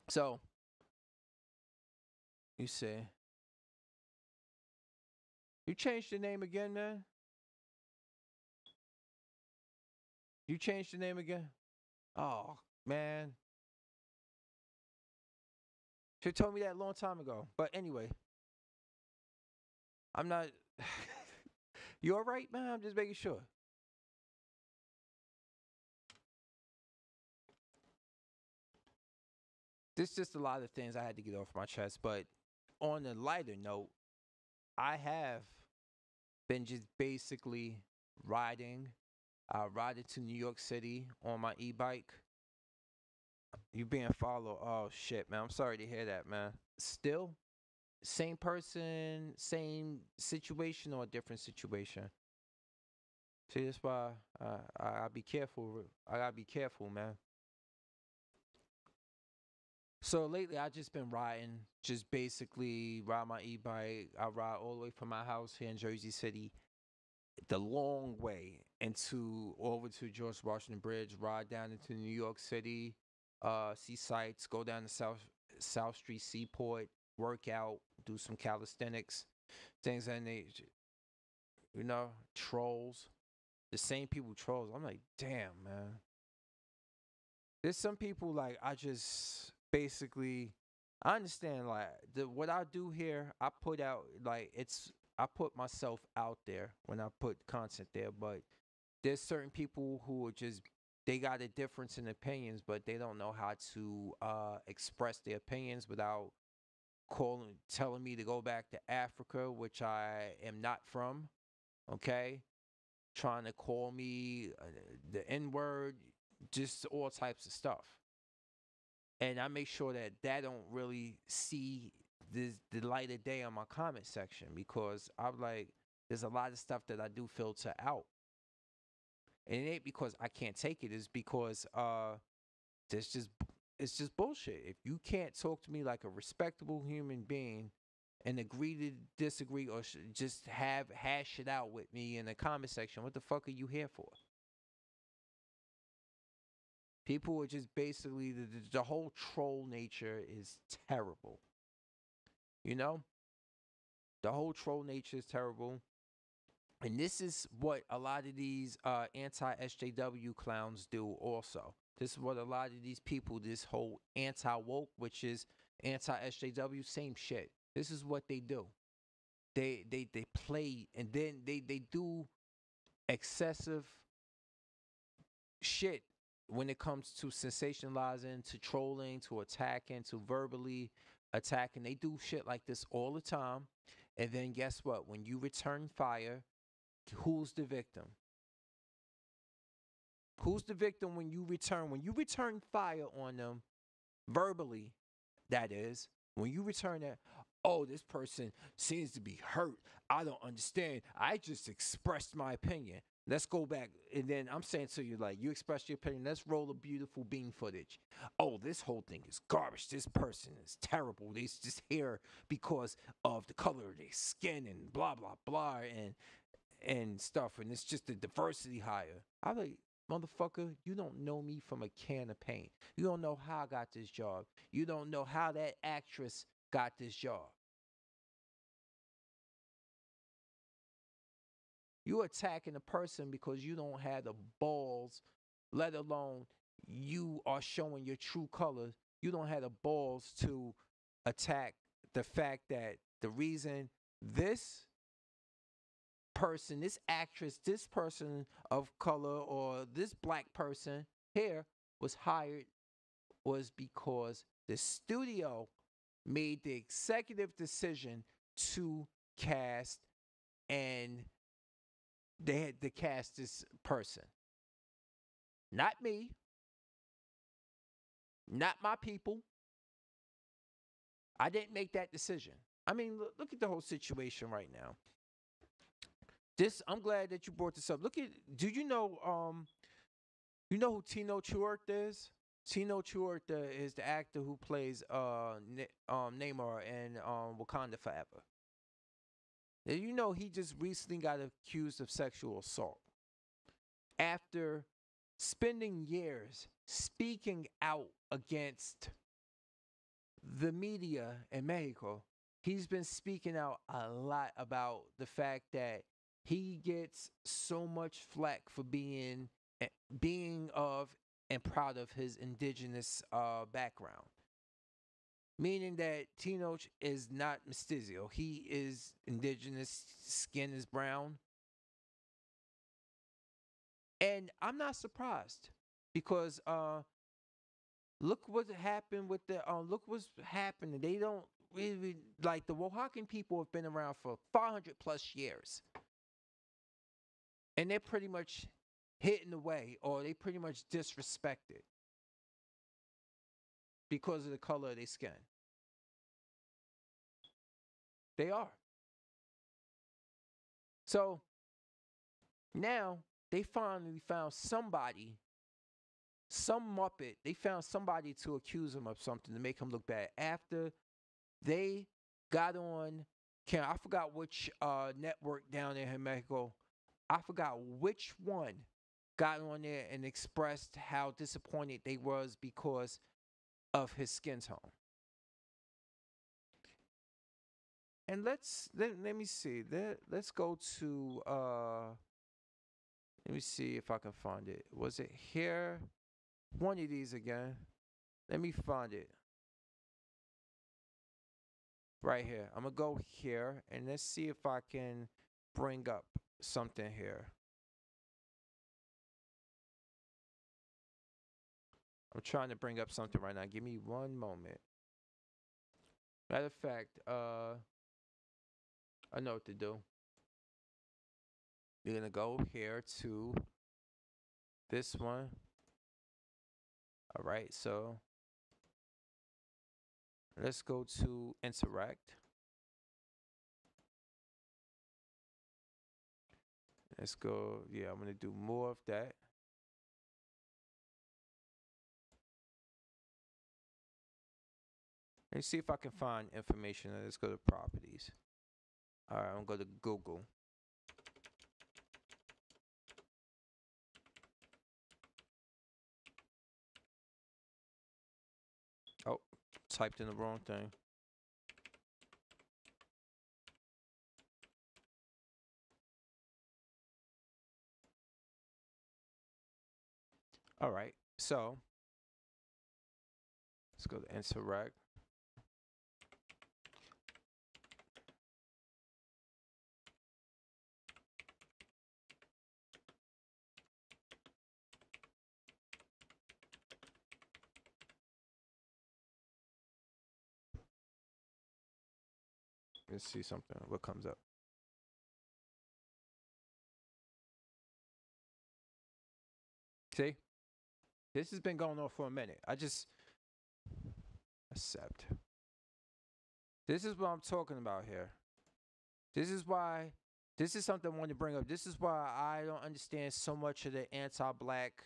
So, you say you changed the name again, man? You changed the name again? Oh, man. Should have told me that a long time ago. But anyway, I'm not. You all right, man? I'm just making sure. There's just a lot of things I had to get off my chest. But on a lighter note, I have been just basically riding. I ride to New York City on my e-bike. You being followed. Oh, shit, man. I'm sorry to hear that, man. Still, same person, same situation, or a different situation? See, that's why I gotta be careful. I gotta be careful, man. So lately, I just been riding, just basically ride my e-bike. I ride all the way from my house here in Jersey City, the long way into over to George Washington Bridge, ride down into New York City, see sights, go down to South Street Seaport, work out, do some calisthenics, things that nature. Trolls. The same people trolls. I'm like, damn, man. There's some people like I just basically I understand like what I do here, I put out like I put myself out there when I put content there, but there's certain people who are just they got a difference in opinions, but they don't know how to express their opinions without telling me to go back to Africa, which I am not from. Okay, trying to call me the N word, just all types of stuff. And I make sure that that don't really see the light of day on my comment section, because I'm like, there's a lot of stuff that I do filter out. And it ain't because I can't take it, it's because there's just it's just bullshit. If you can't talk to me like a respectable human being and agree to disagree, or just hash it out with me in the comment section, what the fuck are you here for? People are just basically the whole troll nature is terrible. You know, the whole troll nature is terrible. And this is what a lot of these anti SJW clowns do also. This is what a lot of these people, this whole anti woke, which is anti SJW, same shit. This is what they do. They play, and then they do excessive shit when it comes to sensationalizing, to trolling, to attacking, to verbally attacking. They do shit like this all the time. And then guess what? When you return fire, who's the victim? Who's the victim when you return? When you return fire on them, verbally, that is, when you return that, oh, this person seems to be hurt. I don't understand. I just expressed my opinion. Let's go back. And then I'm saying to you, like, you expressed your opinion. Let's roll a beautiful bean footage. Oh, this whole thing is garbage. This person is terrible. They just here because of the color of their skin and blah, blah, blah, and stuff. And it's just a diversity hire. I'm like, motherfucker, you don't know me from a can of paint. You don't know how I got this job. You don't know how that actress got this job. You attacking a person because you don't have the balls, let alone you are showing your true colors. You don't have the balls to attack the fact that the reason this person, this actress, this person of color, or this black person here was hired was because the studio made the executive decision to cast, and they had to cast this person. Not me, not my people. I didn't make that decision. I mean, look at the whole situation right now. I'm glad that you brought this up. Do you know who Tino Chuert is? Tino Chuert is the actor who plays Namor in Wakanda Forever. Now, you know he just recently got accused of sexual assault after spending years speaking out against the media in Mexico. He's been speaking out a lot about the fact that he gets so much flack for being of and proud of his indigenous background. Meaning that Tinoch is not mestizo. He is indigenous, skin is brown. And I'm not surprised, because look what happened with look what's happening. They don't really, like, the Oaxacan people have been around for 500 plus years. And they're pretty much hidden away, or they pretty much disrespected because of the color of their skin. They are. So now they finally found somebody, some Muppet, they found somebody to accuse him of something to make him look bad. After they got on camera, I forgot which network down there in Mexico, I forgot which one got on there and expressed how disappointed they was because of his skin tone. And let me see. Let's go to let me see if I can find it. Was it here? One of these again. Let me find it. Right here. I'm gonna go here and let's see if I can bring up something here. I'm trying to bring up something right now. Give me one moment. Matter of fact, I know what to do. You're gonna go here to this one. All right, so let's go to interact. Let's go. Yeah, I'm gonna do more of that. Let's see if I can find information. Let's go to properties. All right, I'm gonna go to Google. Oh, typed in the wrong thing. All right, so let's go to interact. Let's see something. What comes up? See, this has been going on for a minute. I just accept. This is what I'm talking about here. This is why. This is something I want to bring up. This is why I don't understand so much of the anti-black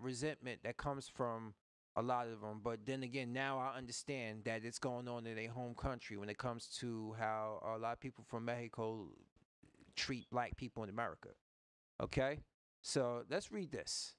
resentment that comes from a lot of them. But then again, now I understand that it's going on in their home country when it comes to how a lot of people from Mexico treat black people in America. Okay, so let's read this.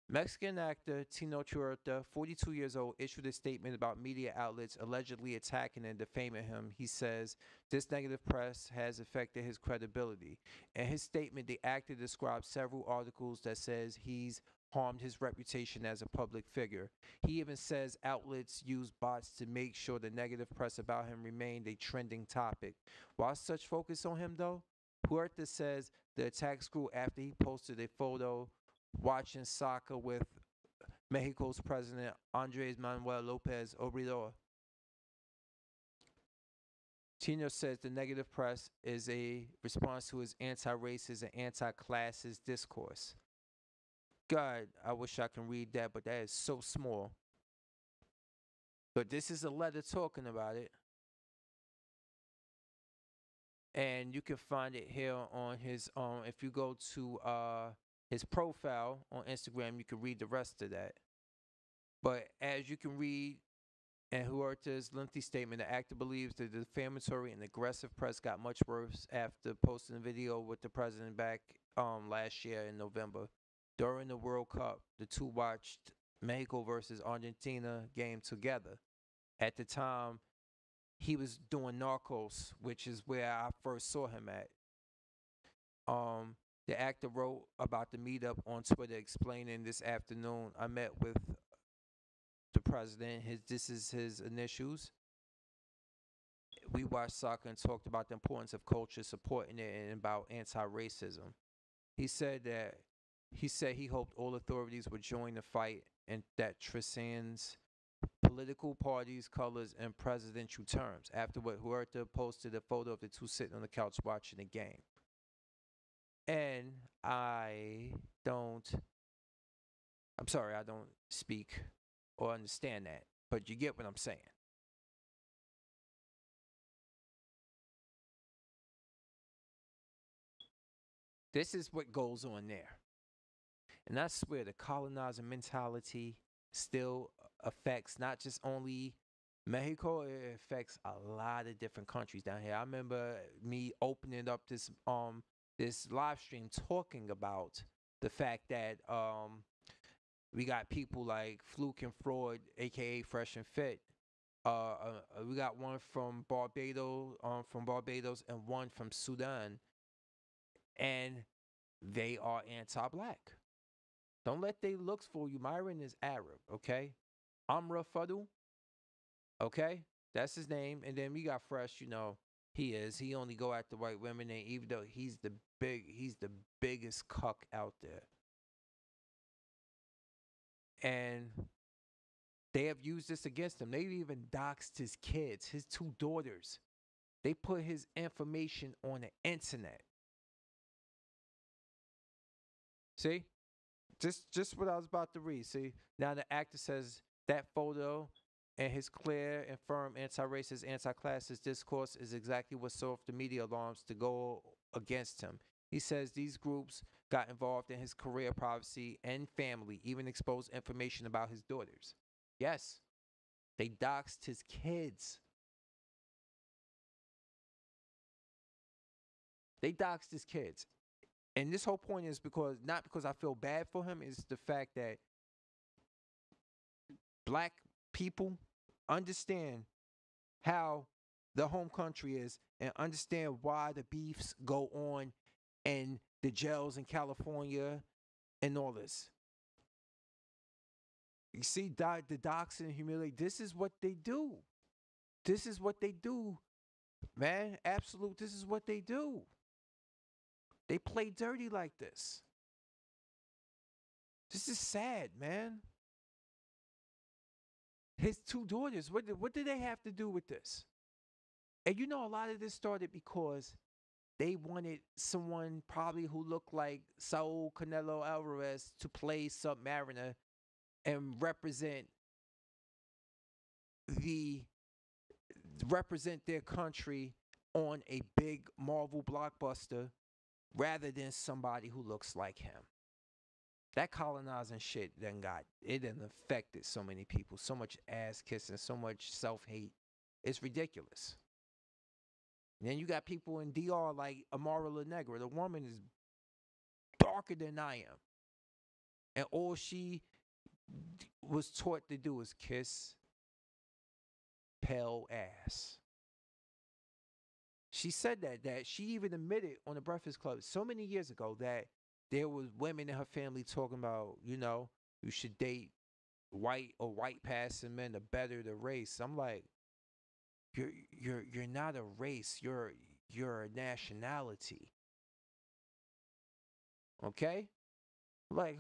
Mexican actor Tino Huerta, 42 years old, issued a statement about media outlets allegedly attacking and defaming him. He says this negative press has affected his credibility. In his statement, the actor described several articles that says he's harmed his reputation as a public figure. He even says outlets use bots to make sure the negative press about him remained a trending topic. Why such focus on him, though? Huerta says the attacks grew after he posted a photo watching soccer with Mexico's president Andres Manuel Lopez Obrador. Tino says the negative press is a response to his anti-racist and anti-classist discourse. God, I wish I can read that, but that is so small. But this is a letter talking about it. And you can find it here on his if you go to his profile on Instagram, you can read the rest of that. But as you can read in Huerta's lengthy statement, the actor believes that the defamatory and aggressive press got much worse after posting a video with the president back last year in November. During the World Cup, the two watched Mexico versus Argentina game together. At the time, he was doing Narcos, which is where I first saw him at. The actor wrote about the meetup on Twitter, explaining this afternoon I met with the president. This is his initials. We watched soccer and talked about the importance of culture, supporting it, and about anti-racism. He said he hoped all authorities would join the fight and that transcends political parties, colors, and presidential terms. Afterward, Huerta posted a photo of the two sitting on the couch watching the game. And I don't speak or understand that, but you get what I'm saying. This is what goes on there. And I swear the colonizer mentality still affects not just only Mexico, it affects a lot of different countries down here. I remember me opening up this live stream talking about the fact that we got people like Fluke and Freud, aka Fresh and Fit. We got one from Barbados, and one from Sudan, and they are anti-black. Don't let their looks fool you. Myron is Arab, okay? Amra Fadul, okay? That's his name. And then we got Fresh, he only go after white women, and even though he's the biggest cuck out there. And they have used this against him. They even doxed his kids, his two daughters. They put his information on the internet. See? Just what I was about to read. See? Now the actor says that photo and his clear and firm anti-racist, anti-classist discourse is exactly what set off the media alarms to go against him. He says these groups got involved in his career, privacy, and family, even exposed information about his daughters. Yes, they doxed his kids. They doxed his kids. And this whole point is because, not because I feel bad for him, is the fact that black people understand how the home country is and understand why the beefs go on in the jails in California and all this. You see, the docs and humiliate, this is what they do. This is what they do, man. Absolute, this is what they do. They play dirty like this. This is sad, man. His two daughters, what did they have to do with this? And you know, a lot of this started because they wanted someone probably who looked like Saul Canelo Alvarez to play Submariner and the represent their country on a big Marvel blockbuster rather than somebody who looks like him. That colonizing shit then affected so many people, so much ass kissing, so much self-hate. It's ridiculous. And then you got people in DR like Amara La Negra. The woman is darker than I am. And all she was taught to do is kiss pale ass. She said that she even admitted on the Breakfast Club so many years ago that there was women in her family talking about, you know, you should date white or white passing men to better the race. I'm like, you're not a race. You're a nationality. Okay? Like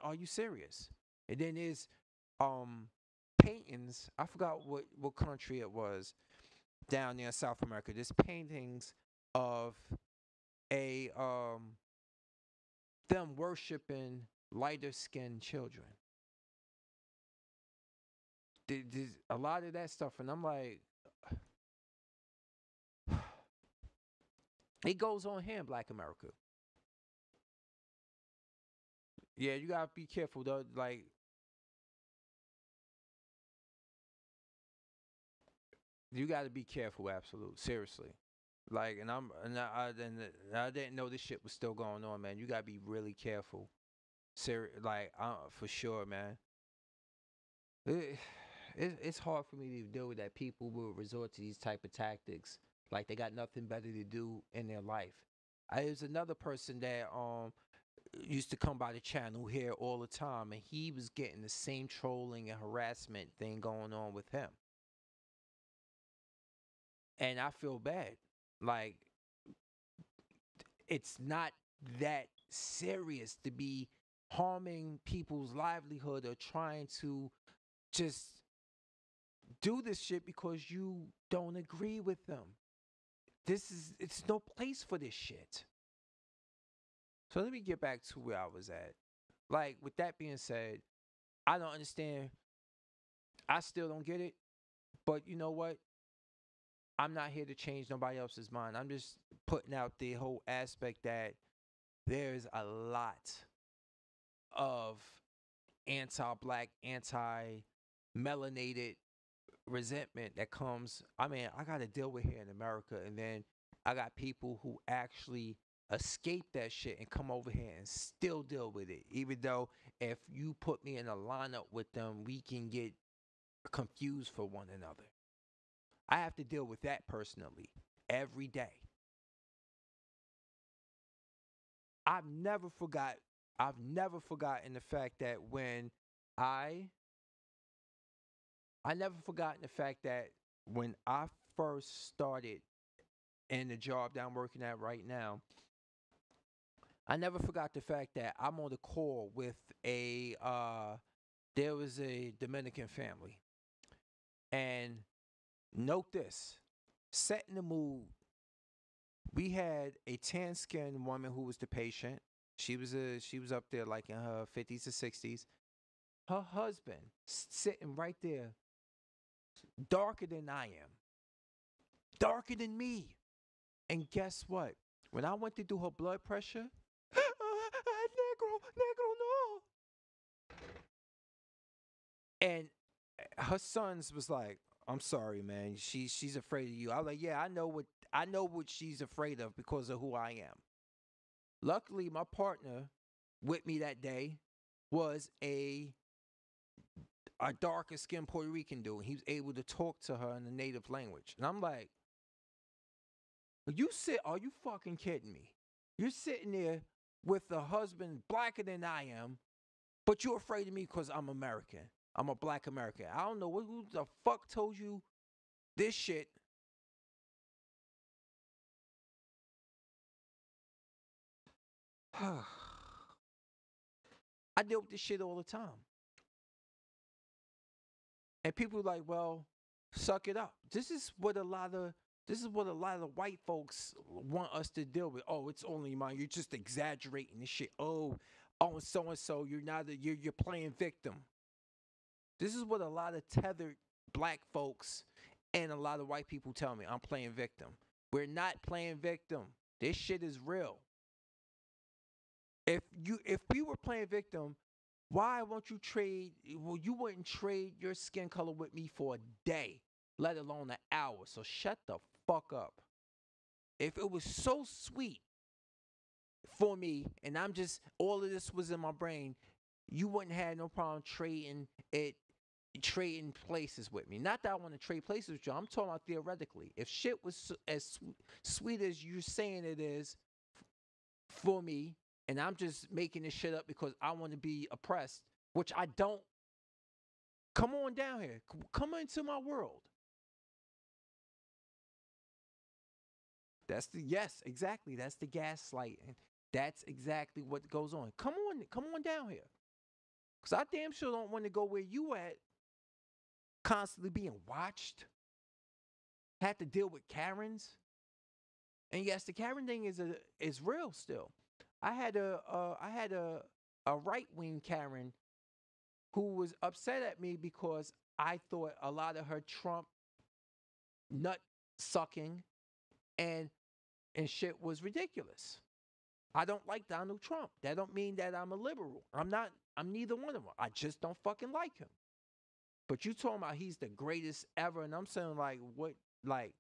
are you serious? And then there's paintings, I forgot what country it was down there in South America. There's paintings of a them worshiping lighter skinned children. There's a lot of that stuff, and I'm like, it goes on here in Black America. Yeah, you gotta be careful though. Like, you gotta be careful, absolute. Seriously. Like, and I didn't know this shit was still going on, man. You gotta be really careful. Like, for sure, man. It, it's hard for me to deal with that people will resort to these type of tactics like they got nothing better to do in their life. There's another person that used to come by the channel here all the time, and he was getting the same trolling and harassment thing going on with him. And I feel bad. Like, it's not that serious to be harming people's livelihood or trying to just do this shit because you don't agree with them. It's no place for this shit. So let me get back to where I was at. Like, with that being said, I don't understand. I still don't get it. But you know what? I'm not here to change nobody else's mind. I'm just putting out the whole aspect that there's a lot of anti-black, anti-melanated resentment that comes. I mean, I got to deal with here in America, and then I got people who actually escape that shit and come over here and still deal with it. Even though if you put me in a lineup with them, we can get confused for one another. I have to deal with that personally every day. I've never forgotten the fact that when I never forgotten the fact that when I first started in the job that I'm working at right now, I never forgot the fact that I'm on the call with a there was a Dominican family. And note this, setting the mood, we had a tan-skinned woman who was the patient. She was up there like in her 50s or 60s. Her husband sitting right there, darker than I am, darker than me. And guess what? When I went to do her blood pressure, negro, negro, no. And her sons was like, "I'm sorry, man. She's afraid of you." I was like, "Yeah, I know what she's afraid of because of who I am." Luckily, my partner with me that day was a darker skinned Puerto Rican dude. He was able to talk to her in the native language. And I'm like, are you fucking kidding me? You're sitting there with a husband blacker than I am, but you're afraid of me because I'm American. I'm a black American. I don't know who the fuck told you this shit. I deal with this shit all the time. And people are like, well, suck it up. This is what a lot of white folks want us to deal with. Oh, it's only mine. You're just exaggerating this shit. Oh, so and so, you're playing victim. This is what a lot of tethered black folks and a lot of white people tell me. I'm playing victim. We're not playing victim. This shit is real. If we were playing victim, why won't you trade? Well, you wouldn't trade your skin color with me for a day, let alone an hour. So shut the fuck up. If it was so sweet for me, and all of this was in my brain, you wouldn't have no problem trading places with me. Not that I want to trade places with you. I'm talking about theoretically. If shit was as sweet as you're saying it is for me, and I'm just making this shit up because I want to be oppressed, which I don't. Come on down here. Come into my world. Yes, exactly. That's the gaslighting. That's exactly what goes on. Come on down here. Cause I damn sure don't want to go where you at, constantly being watched. Had to deal with Karens. And yes, the Karen thing is real still. I had a right wing Karen who was upset at me because I thought a lot of her Trump nut sucking and shit was ridiculous. I don't like Donald Trump. That don't mean that I'm a liberal. I'm not. I'm neither one of them. I just don't fucking like him. But you talking about he's the greatest ever, and I'm saying like what? Like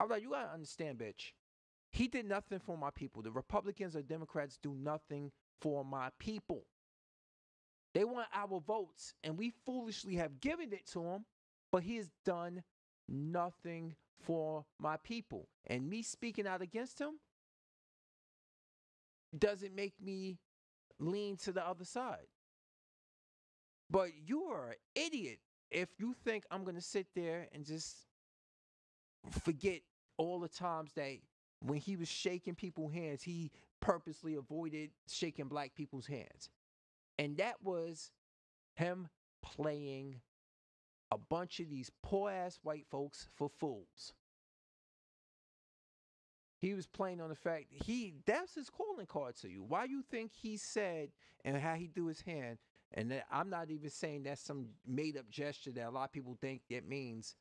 I'm like, you gotta understand, bitch. He did nothing for my people. The Republicans or Democrats do nothing for my people. They want our votes, and we foolishly have given it to him, but he has done nothing for my people. And me speaking out against him doesn't make me lean to the other side. But you are an idiot if you think I'm going to sit there and just forget all the times that when he was shaking people's hands, he purposely avoided shaking black people's hands. And that was him playing a bunch of these poor ass white folks for fools. He was playing on the fact that's his calling card to you. Why you think he said and how he do his hand, and that I'm not even saying that's some made up gesture that a lot of people think it means.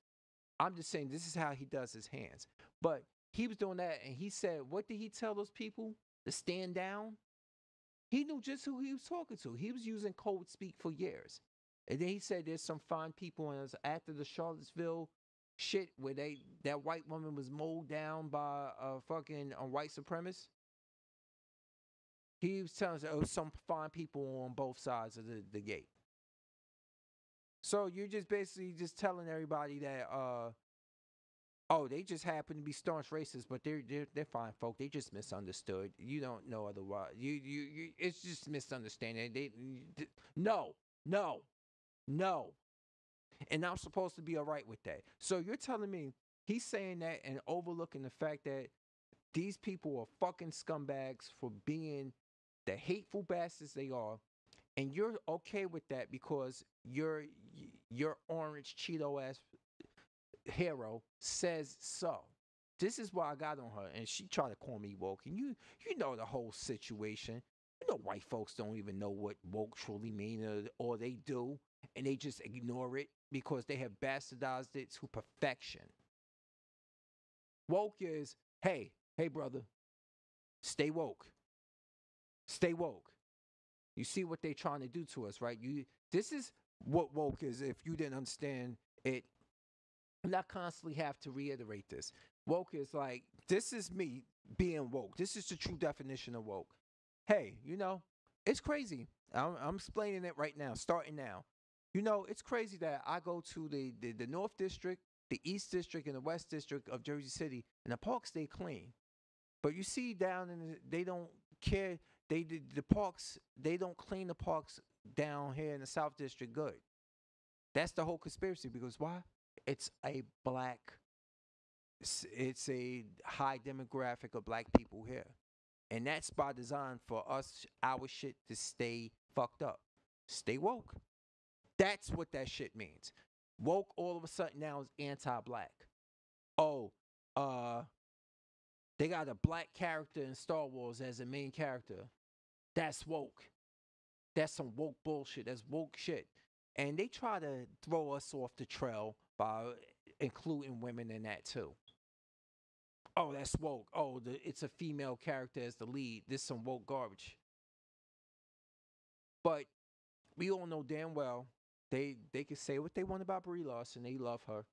I'm just saying this is how he does his hands. But he was doing that, and he said, what did he tell those people? To stand down? He knew just who he was talking to. He was using code speak for years. And then he said there's some fine people, and it was after the Charlottesville shit where that white woman was mowed down by a fucking white supremacist. He was telling us there was some fine people on both sides of the gate. So you're just basically just telling everybody that they just happen to be staunch racists, but they're fine folk. They just misunderstood. You don't know otherwise. You it's just misunderstanding. No. And I'm supposed to be all right with that. So you're telling me he's saying that and overlooking the fact that these people are fucking scumbags for being the hateful bastards they are, and you're okay with that because your orange Cheeto ass hero says so. This is why I got on her, and she tried to call me woke. And you know the whole situation. You know white folks don't even know what woke truly mean, or they do, and they just ignore it because they have bastardized it to perfection. Woke is, hey brother, stay woke, stay woke. You see what they trying to do to us, right? This is what woke is. If you didn't understand it, and I constantly have to reiterate this. Woke is like, this is me being woke. This is the true definition of woke. Hey, it's crazy. I'm explaining it right now, starting now. It's crazy that I go to the North District, the East District, and the West District of Jersey City, and the parks stay clean. But you see down they don't care. The parks, they don't clean the parks down here in the South District good. That's the whole conspiracy, because why? It's a high demographic of black people here. And that's by design for us, our shit to stay fucked up. Stay woke. That's what that shit means. Woke all of a sudden now is anti-black. Oh, they got a black character in Star Wars as a main character. That's woke. That's some woke bullshit. That's woke shit. And they try to throw us off the trail by including women in that too. Oh, that's woke. Oh, it's a female character as the lead. This some woke garbage. But we all know damn well they can say what they want about Brie Larson. They love her.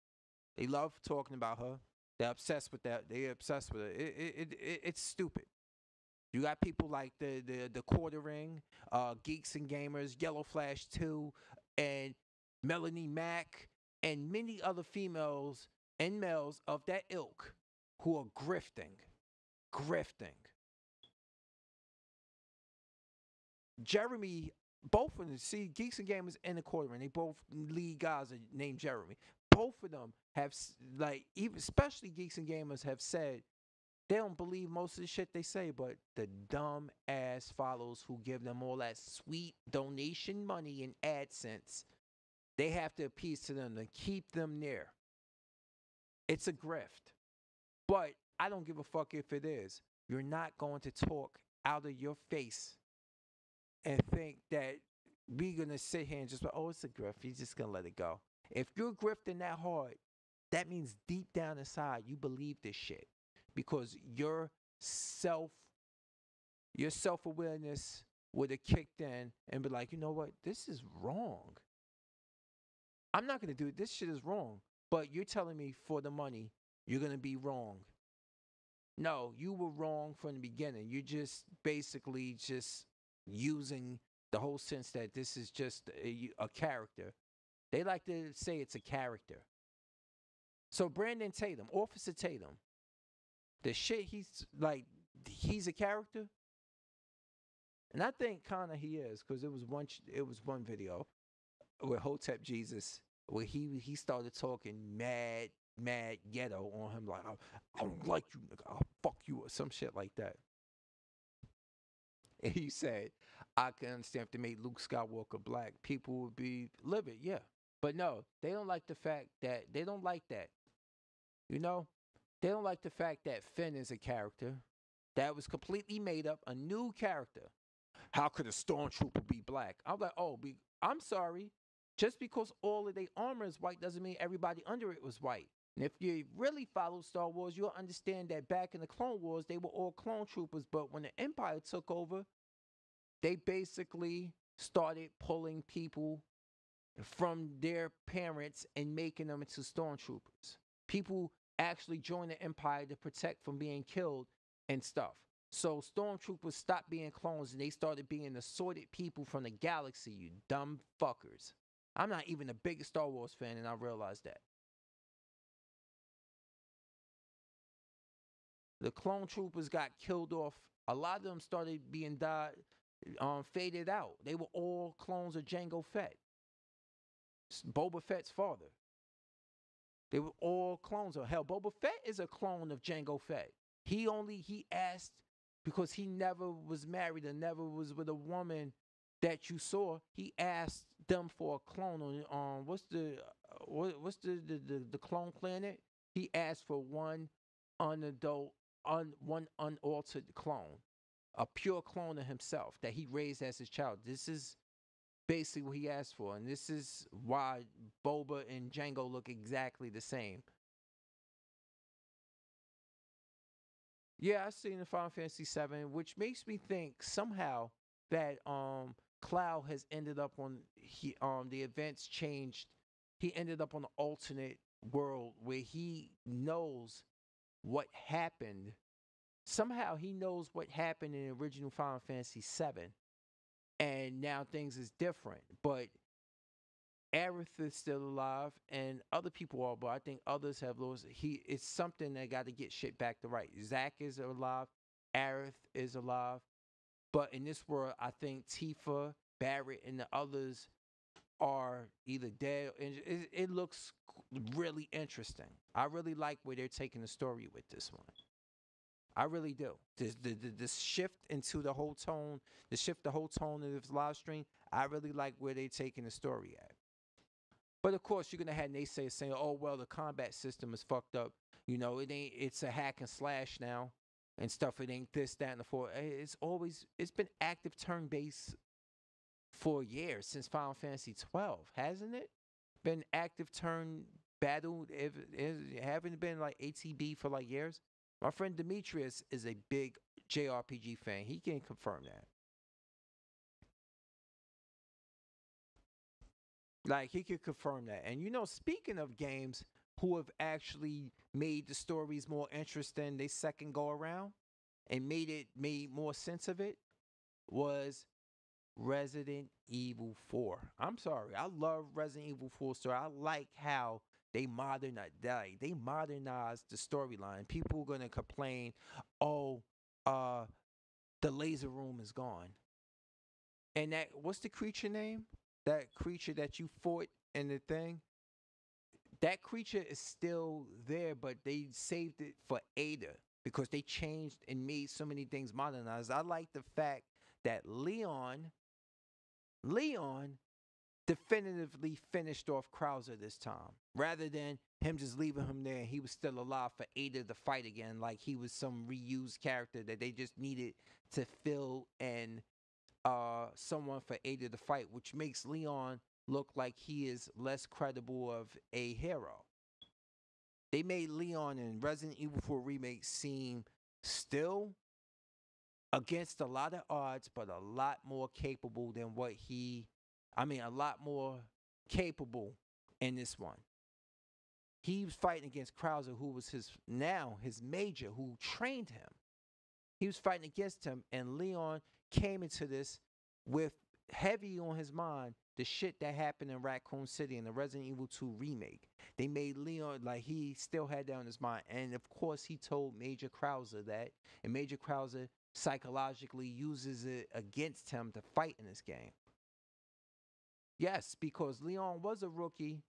They love talking about her. They're obsessed with that. They're obsessed with it. It's stupid. You got people like the Quartering, Geeks and Gamers, Yellow Flash 2, and Melanie Mack, and many other females and males of that ilk who are grifting. Jeremy, both of them, see, Geeks and Gamers and the Quartering, they both lead guys are named Jeremy. Both of them have, even especially Geeks and Gamers have said they don't believe most of the shit they say, but the dumb ass follows who give them all that sweet donation money and AdSense, they have to appease to them to keep them near. It's a grift. But I don't give a fuck if it is. You're not going to talk out of your face and think that we're going to sit here and just, oh, it's a grift. You're just going to let it go. If you're grifting that hard, that means deep down inside you believe this shit. Because your self-awareness would have kicked in and be like, you know what? This is wrong. I'm not going to do it. This shit is wrong. But you're telling me for the money, you're going to be wrong. No, you were wrong from the beginning. You're just basically just using the whole sense that this is just a character. They like to say it's a character. So Brandon Tatum, Officer Tatum, the shit he's a character. And I think kind of he is, because it was one video with Hotep Jesus where he started talking mad ghetto on him, like, I don't like you, nigga, I'll fuck you, or some shit like that. And he said, I can understand if they made Luke Skywalker black, people would be livid, yeah. But no, they don't like the fact that, they don't like that. They don't like the fact that Finn is a character that was completely made up, a new character. How could a stormtrooper be black? I'm like, I'm sorry. Just because all of their armor is white doesn't mean everybody under it was white. And if you really follow Star Wars, you'll understand that back in the Clone Wars, they were all clone troopers. But when the Empire took over, they basically started pulling people from their parents and making them into stormtroopers. People actually joined the Empire to protect from being killed and stuff. So stormtroopers stopped being clones and they started being assorted people from the galaxy, you dumb fuckers. I'm not even the biggest Star Wars fan, and I realize that. The clone troopers got killed off. A lot of them started being faded out. They were all clones of Jango Fett, Boba Fett's father. They were all clones of, hell, Boba Fett is a clone of Jango Fett. He asked because he never was married and never was with a woman that you saw, he asked them for a clone on what's the clone planet? He asked for one unadult, one unaltered clone, a pure clone of himself that he raised as his child. This is basically what he asked for, and this is why Boba and Jango look exactly the same. Yeah, I seen the Final Fantasy VII, which makes me think somehow that Cloud has ended up on the events changed. He ended up on an alternate world where he knows what happened. Somehow he knows what happened in the original Final Fantasy VII, and now things is different. But Aerith is still alive, and other people are, but I think others have lost. It's something that got to get shit back to right. Zack is alive, Aerith is alive, but in this world, I think Tifa, Barrett, and the others are either dead. And it looks really interesting. I really like where they're taking the story with this one. I really do. The shift into the whole tone, the whole tone of this live stream. I really like where they're taking the story at. But of course, you're gonna have naysayers saying, "Oh well, the combat system is fucked up. You know, it ain't. It's a hack and slash now, and stuff. It ain't this, that, and the fourth. It's been active turn based for years since Final Fantasy 12, hasn't it? Been active turn battle. It haven't been like ATB for like years. My friend Demetrius is a big JRPG fan. He can confirm that. Like he could confirm that. And you know, speaking of games who have actually made the stories more interesting, they second go around and made more sense of it was Resident Evil 4. I'm sorry. I love Resident Evil 4 story. I like how they modernized the storyline. People are gonna complain, oh, uh, the laser room is gone. And that what's the creature name? That creature that you fought in the thing? That creature is still there, but they saved it for Ada because they changed and made so many things modernized. I like the fact that Leon definitively finished off Krauser this time, rather than him just leaving him there and he was still alive for Ada to fight again, like he was some reused character that they just needed to fill and someone for Ada to fight, which makes Leon look like he is less credible of a hero. They made Leon in Resident Evil 4 Remake seem still against a lot of odds, but a lot more capable than a lot more capable in this one. He was fighting against Krauser, who was his major, who trained him. He was fighting against him, and Leon came into this with heavy on his mind the shit that happened in Raccoon City in the Resident Evil 2 remake. They made Leon like he still had that on his mind. And of course, he told Major Krauser that, and Major Krauser psychologically uses it against him to fight in this game. Yes, because Leon was a rookie,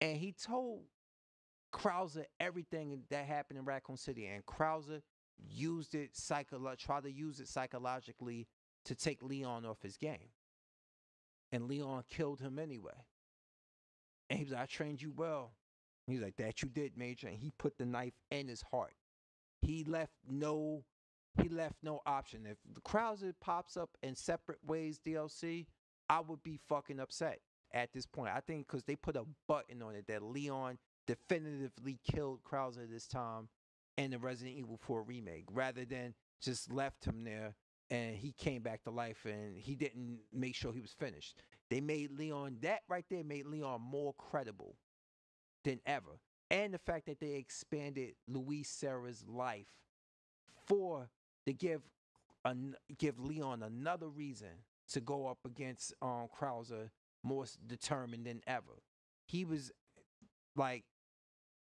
and he told Krauser everything that happened in Raccoon City, and Krauser tried to use it psychologically to take Leon off his game. And Leon killed him anyway. And he was like, I trained you well. He's like, that you did, Major. And he put the knife in his heart. He left no option. If the Krauser pops up in separate ways DLC, I would be fucking upset at this point. I think because they put a button on it that Leon definitively killed Krauser this time in the Resident Evil 4 remake, rather than just left him there and he came back to life and he didn't make sure he was finished. That right there made Leon more credible than ever. And the fact that they expanded Luis Serra's life to give Leon another reason to go up against Krauser more determined than ever. He was like,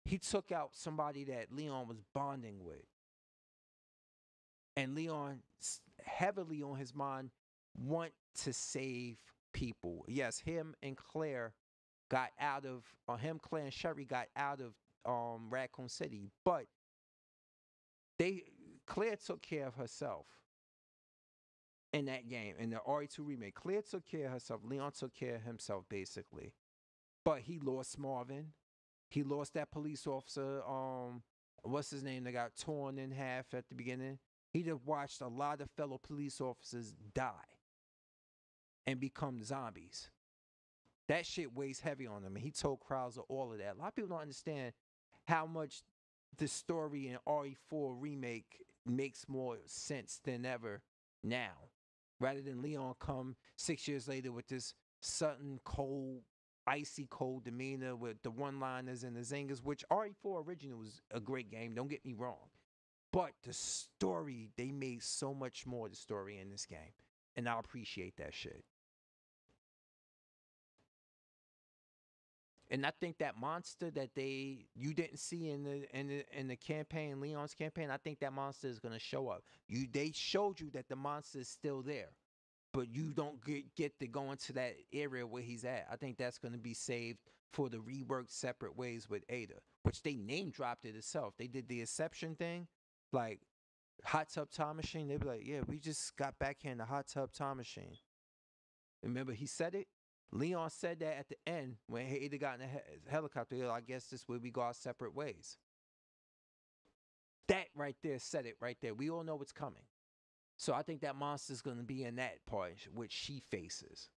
he took out somebody that Leon was bonding with. And Leon, heavily on his mind, want to save people. Yes, him and Claire Claire and Sherry got out of Raccoon City, but Claire took care of herself. in that game. In the RE2 remake, Claire took care of herself. Leon took care of himself, basically. But he lost Marvin. He lost that police officer, what's his name, that got torn in half at the beginning. He'd have watched a lot of fellow police officers die and become zombies. That shit weighs heavy on him. And he told Krauser all of that. A lot of people don't understand how much the story in RE4 remake makes more sense than ever now. Rather than Leon come 6 years later with this sudden cold, icy cold demeanor with the one-liners and the zingers, which RE4 original was a great game, don't get me wrong. But the story, they made so much more the story in this game. And I appreciate that shit. And I think that monster that you didn't see in the campaign, Leon's campaign, I think that monster is gonna show up. They showed you that the monster is still there, but you don't get to go into that area where he's at. I think that's gonna be saved for the reworked separate ways with Ada, which they name dropped it itself. They did the Inception thing, like hot tub time machine. They be like, yeah, we just got back here in the hot tub time machine. Remember, he said it. Leon said that at the end when Ada got in the helicopter. I guess this way we go our separate ways. That right there said it right there. We all know what's coming. So I think that monster's going to be in that part, which she faces.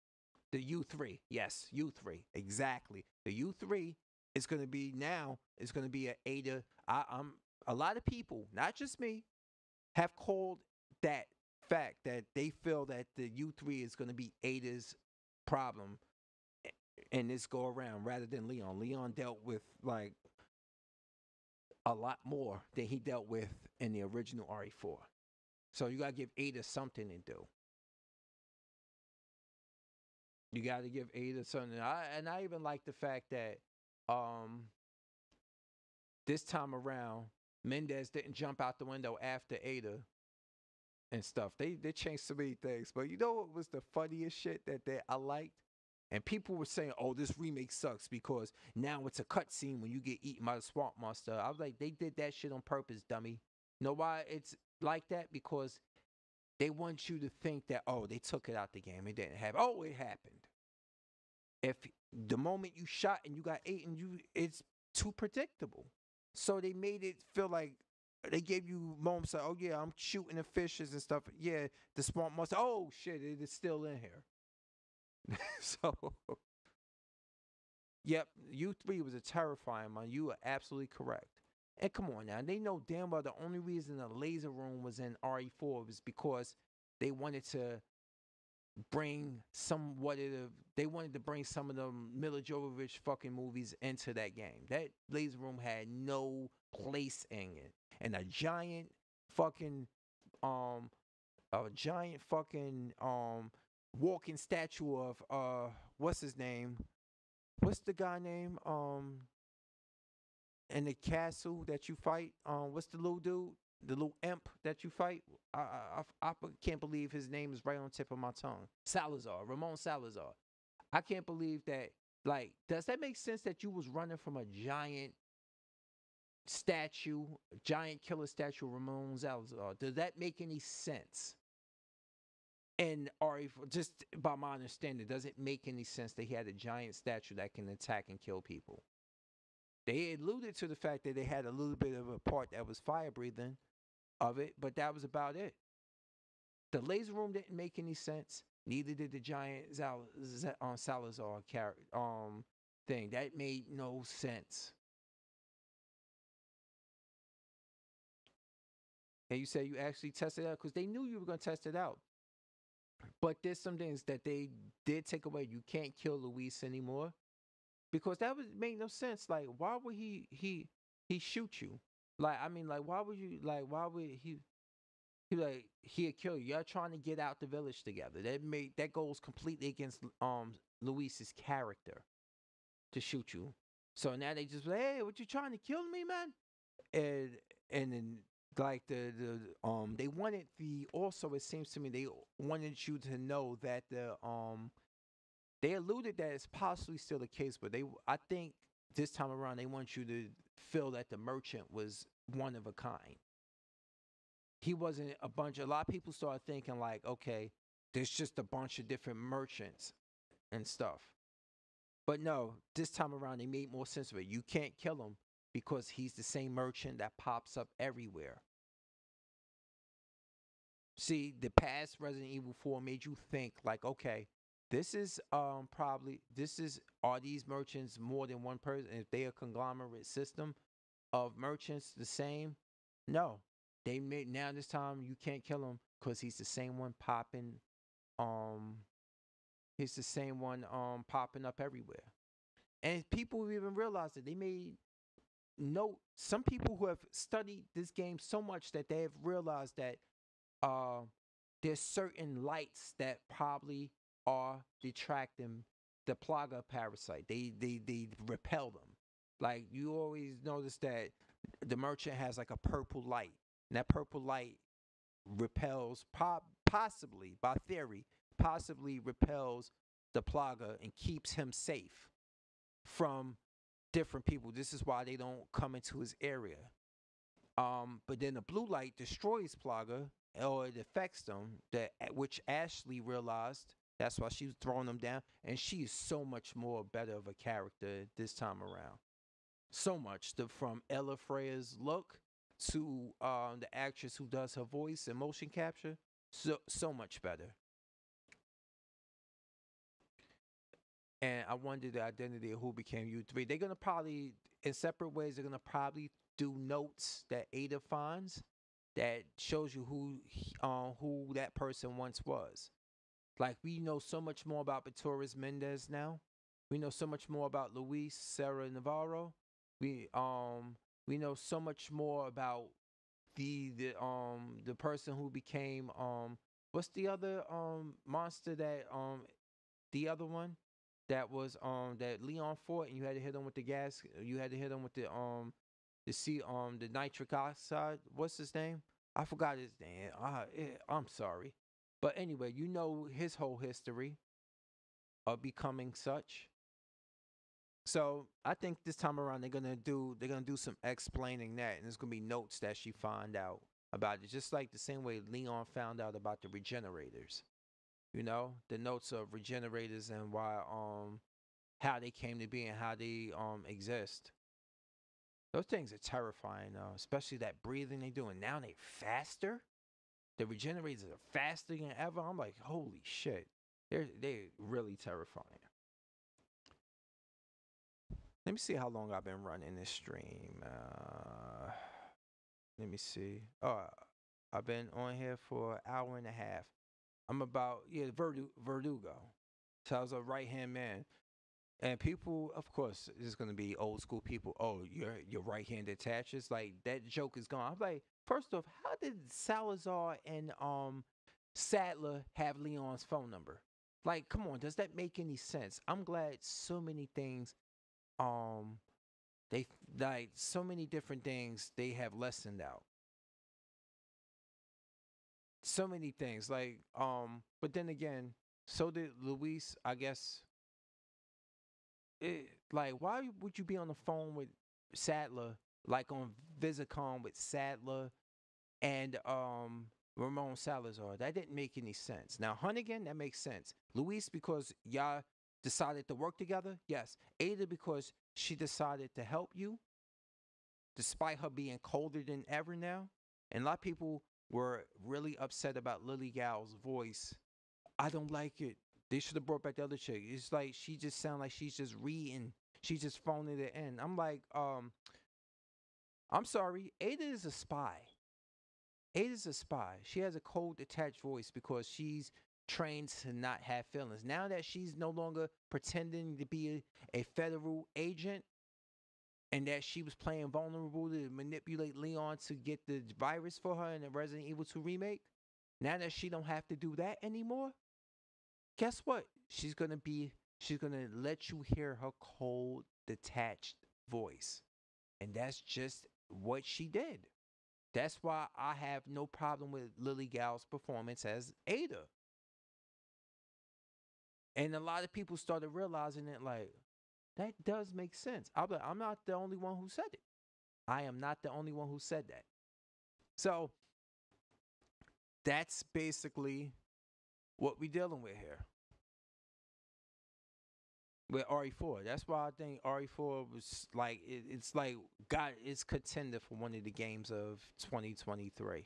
The U3. Yes, U3. Exactly. The U3 is going to be now, it's going to be an Ada. A lot of people, not just me, have called that fact that they feel that the U3 is going to be Ada's problem in this go around rather than Leon. Leon dealt with like a lot more than he dealt with in the original RE4. So you gotta give Ada something to do. You gotta give Ada something. And I even like the fact that this time around Mendez didn't jump out the window after Ada and stuff. They changed so many things. But you know what was the funniest shit that I liked? And people were saying, oh, this remake sucks because now it's a cutscene when you get eaten by the swamp monster. I was like, they did that shit on purpose, dummy. You know why it's like that? Because they want you to think that, oh, they took it out the game. It didn't happen. Oh, it happened. If the moment you shot and you got eaten, it's too predictable. So they made it feel like they gave you moments like, oh, yeah, I'm shooting the fishes and stuff. Yeah, the swamp monster. Oh, shit, it is still in here. So, yep, U3 was a terrifying one. You are absolutely correct. And come on now, they know damn well the only reason the laser room was in RE4 was because they wanted to bring some of the Mila Jovovich fucking movies into that game. That laser room had no place in it. And a giant fucking walking statue of what's his name? What's the guy name? In the castle that you fight, what's the little dude? The little imp that you fight? I can't believe his name is right on the tip of my tongue. Salazar, Ramon Salazar. I can't believe that. Like, does that make sense that you was running from a giant statue, giant killer statue, Ramon Salazar? Does that make any sense? And RE4, just by my understanding, it doesn't make any sense that he had a giant statue that can attack and kill people. They alluded to the fact that they had a little bit of a part that was fire breathing of it, but that was about it. The laser room didn't make any sense. Neither did the giant Salazar thing. That made no sense. And you say you actually tested it out because they knew you were going to test it out. But there's some things that they did take away. You can't kill Luis anymore because that would make no sense. Like, why would he shoot you? Like, I mean, like, why would he'd kill you? Y'all trying to get out the village together. That goes completely against Luis's character to shoot you. So now they just like, hey, what you trying to kill me, man? And then like they wanted also it seems to me they wanted you to know that they alluded that it's possibly still the case, but I think this time around they want you to feel that the merchant was one of a kind. He wasn't a lot of people started thinking like, okay, There's just a bunch of different merchants and stuff. But no, this time around they made more sense of it. You can't kill him because he's the same merchant that pops up everywhere. See, the past Resident Evil 4 made you think like, okay, this is probably this is are these merchants more than one person? If they a conglomerate system of merchants the same? No. They made now this time you can't kill him because he's the same one popping um he's the same one popping up everywhere. And people even realize that they made note some people who have studied this game so much that they have realized that uh, there's certain lights that probably are detracting the plaga parasite. They repel them. Like you always notice that the merchant has like a purple light, and that purple light repels possibly by theory possibly repels the plaga and keeps him safe from different people. This is why they don't come into his area. But then the blue light destroys Plaga, or it affects them. That which Ashley realized. That's why she was throwing them down, and she is so much more better of a character this time around. So much. From Ella Freya's look to the actress who does her voice and motion capture. So much better. And I wonder the identity of who became U3. They're gonna probably, in separate ways, they're gonna probably do notes that Ada finds that shows you who that person once was. Like we know so much more about Torres Mendez now. We know so much more about Luis Serra Navarro. We know so much more about the person who became what's the other monster that the other one that was that Leon fought and you had to hit him with the gas. You had to hit him with the nitric oxide. What's his name? I forgot his name. I'm sorry, but anyway, you know his whole history of becoming such. So I think this time around they're gonna do some explaining that, and there's gonna be notes that she find out about it, just like the same way Leon found out about the regenerators. You know, the notes of regenerators and why how they came to be and how they exist. Those things are terrifying, especially that breathing they do. And now they faster. The regenerators are faster than ever. I'm like, holy shit. They're really terrifying. Let me see how long I've been running this stream. Let me see. I've been on here for an hour and a half. I'm about Verdugo. So I was a right hand man. And people, of course, is gonna be old school people. Oh, your right hand attaches. Like that joke is gone. I'm like, first off, how did Salazar and Sadler have Leon's phone number? Like, come on, does that make any sense? I'm glad so many things they like so many different things they have lessened out. So many things. Like, but then again, so did Luis, I guess. Like, why would you be on the phone with Sadler, like on Visicom with Sadler and Ramon Salazar? That didn't make any sense. Now Hunnigan, that makes sense. Luis, because y'all decided to work together, yes. Ada, because she decided to help you, despite her being colder than ever now. And a lot of people were really upset about Lily Gal's voice. I don't like it. They should have brought back the other chick. It's like she just sounds like she's just reading. She's just phoning it in. I'm like, I'm sorry. Ada is a spy. Ada's a spy. She has a cold, detached voice because she's trained to not have feelings. Now that she's no longer pretending to be a federal agent and that she was playing vulnerable to manipulate Leon to get the virus for her in the Resident Evil 2 remake, now that she don't have to do that anymore, guess what? She's gonna let you hear her cold, detached voice. And that's just what she did. That's why I have no problem with Lily Gal's performance as Ada. And a lot of people started realizing it like, that does make sense. I'm not the only one who said it. I am not the only one who said that. So that's basically what we dealing with here with RE4. That's why I think RE4 was like it's like it's contender for one of the games of 2023.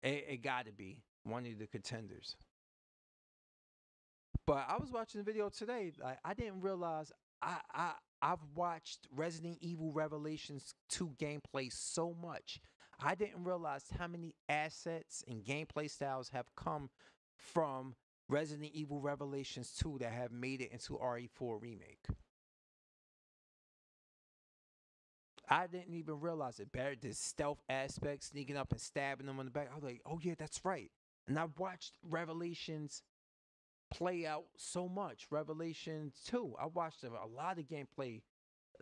It got to be one of the contenders. But I was watching the video today. Like I didn't realize I've watched Resident Evil Revelations 2 gameplay so much. I didn't realize how many assets and gameplay styles have come from Resident Evil Revelations 2 that have made it into RE4 remake. I didn't even realize it. Better the stealth aspect, sneaking up and stabbing them on the back. I was like, oh yeah, that's right. And I watched Revelations play out so much. Revelations 2. I watched a lot of gameplay.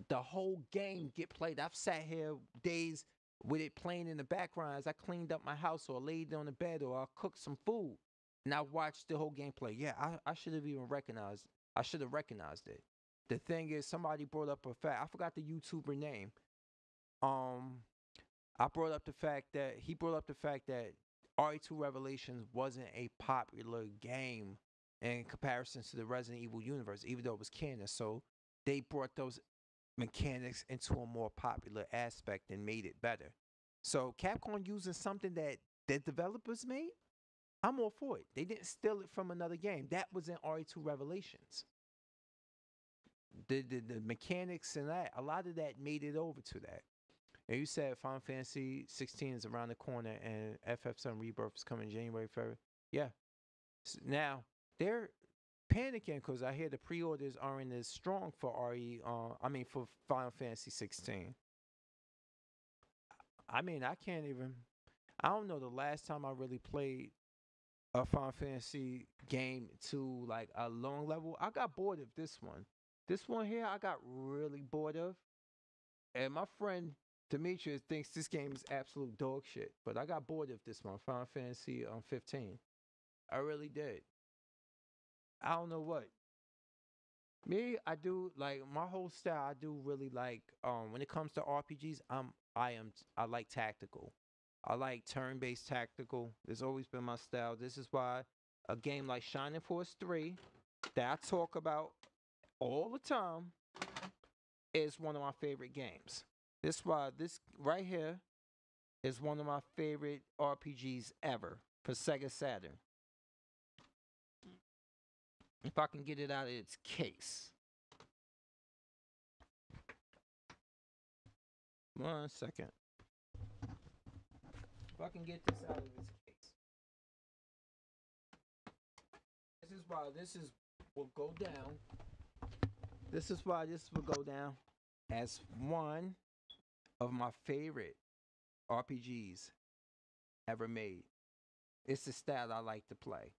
The whole game get played. I've sat here days with it playing in the background as I cleaned up my house or laid on the bed or I cooked some food. And I watched the whole gameplay. Yeah, I should have even recognized. I should have recognized it. The thing is, somebody brought up a fact. I forgot the YouTuber name. I brought up the fact that he brought up the fact that RE2 Revelations wasn't a popular game in comparison to the Resident Evil universe, even though it was canon. So they brought those mechanics into a more popular aspect and made it better. So Capcom using something that the developers made, I'm all for it. They didn't steal it from another game. That was in RE2 Revelations. The mechanics and that, a lot of that made it over to that. And you said Final Fantasy 16 is around the corner and FF7 Rebirth is coming January, February. Yeah. Now, they're panicking because I hear the pre-orders aren't as strong for for Final Fantasy 16. I mean, I don't know the last time I really played a Final Fantasy game to like a long level. I got bored of this one. This one here, I got really bored of. And my friend Demetrius thinks this game is absolute dog shit. But I got bored of this one, Final Fantasy 15. I really did. I don't know what. Me, I do like my whole style. I do really like when it comes to RPGs. I like tactical. I like turn-based tactical. It's always been my style. This is why a game like Shining Force 3 that I talk about all the time is one of my favorite games. This is why this right here is one of my favorite RPGs ever for Sega Saturn. If I can get it out of its case. 1 second. If I can get this out of its case. This is why this will go down. This is why this will go down as one of my favorite RPGs ever made. It's the style I like to play.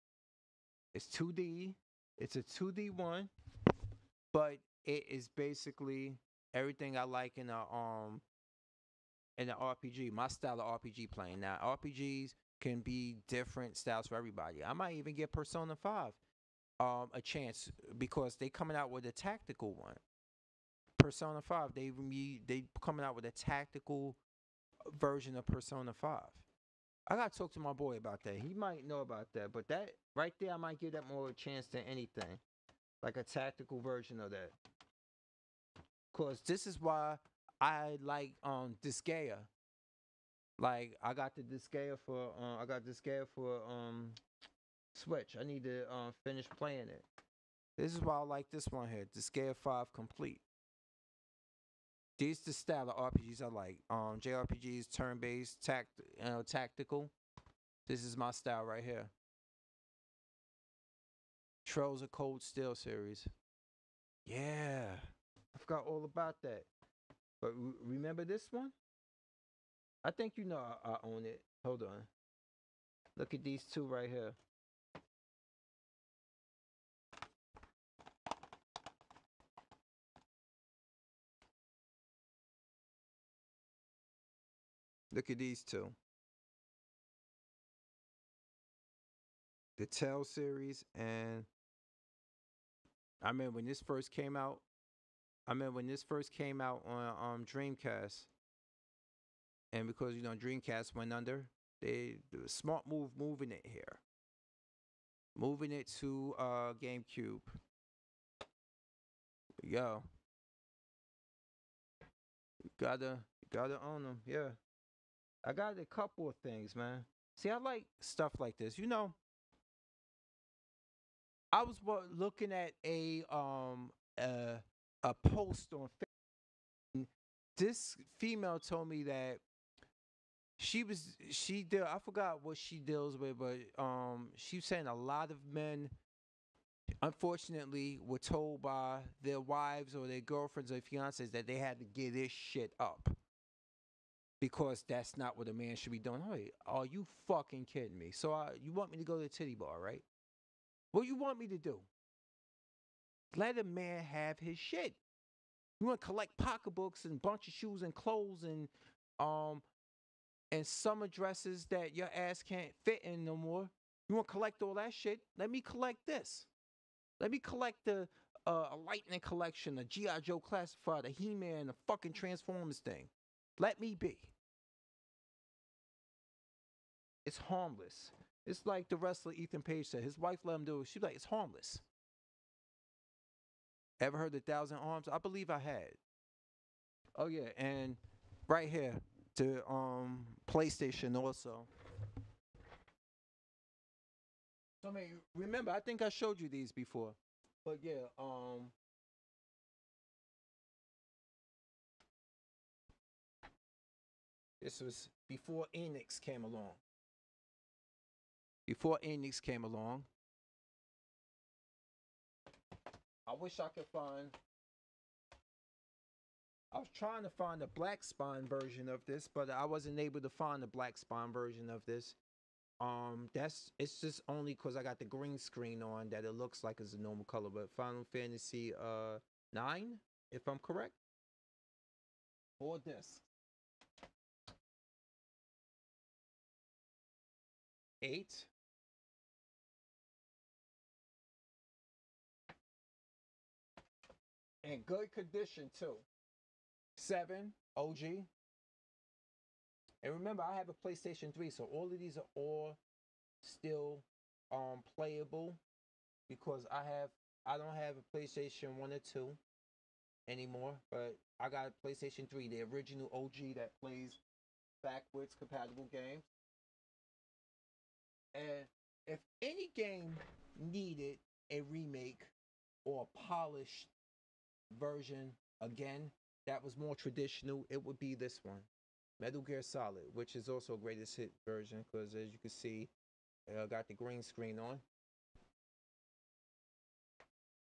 It's 2D. It's a 2D one, but it is basically everything I like in an RPG. My style of RPG playing. Now, RPGs can be different styles for everybody. I might even get Persona 5 a chance because they coming out with a tactical one. Persona 5, they coming out with a tactical version of Persona 5. I gotta talk to my boy about that. He might know about that, but that right there, I might give that more a chance than anything, like a tactical version of that. Cause this is why I like Disgaea. Like I got Disgaea for Switch. I need to finish playing it. This is why I like this one here, Disgaea 5 Complete. These the style of RPGs I like. JRPGs, turn-based, tactical. This is my style right here. Trails of Cold Steel series. Yeah, I forgot all about that. But remember this one? I think you know I own it. Hold on. Look at these two right here. Look at these two. The Tell series, and I remember when this first came out. On Dreamcast, and because Dreamcast went under, they do a smart move moving it here. Moving it to GameCube. Yo, you gotta own them. Yeah, I got a couple of things, man. See, I like stuff like this. You know, I was looking at uh, a post on Facebook. This female told me that she did, I forgot what she deals with, but she was saying a lot of men unfortunately were told by their wives or their girlfriends or fiancés that they had to get this shit up because that's not what a man should be doing. Hey, are you fucking kidding me? So you want me to go to the titty bar, right? What you want me to do? Let a man have his shit. You want to collect pocketbooks and a bunch of shoes and clothes um and summer dresses that your ass can't fit in no more. You want to collect all that shit? Let me collect this. Let me collect the a Lightning collection, a G.I. Joe Classified, a He-Man, a fucking Transformers thing. Let me be. It's harmless. It's like the wrestler Ethan Page said. His wife let him do it. She's like, it's harmless. Ever heard of Thousand Arms? I believe I had. Oh yeah, and right here, the PlayStation also. So I mean, remember, I think I showed you these before. But yeah, this was before Enix came along. Before Enix came along. I wish I could find. I was trying to find a black spine version of this, but I wasn't able to find a black spine version of this. It's just only because I got the green screen on that it looks like it's a normal color. But Final Fantasy 9, if I'm correct, 4 discs, 8, in good condition too. 7 OG. And remember, I have a PlayStation 3, so all of these are all still playable because I don't have a PlayStation 1 or 2 anymore, but I got a PlayStation 3, the original OG that plays backwards compatible games. And if any game needed a remake or a polished version again that was more traditional, it would be this one. Metal Gear Solid, which is also a greatest hit version because as you can see, got the green screen on.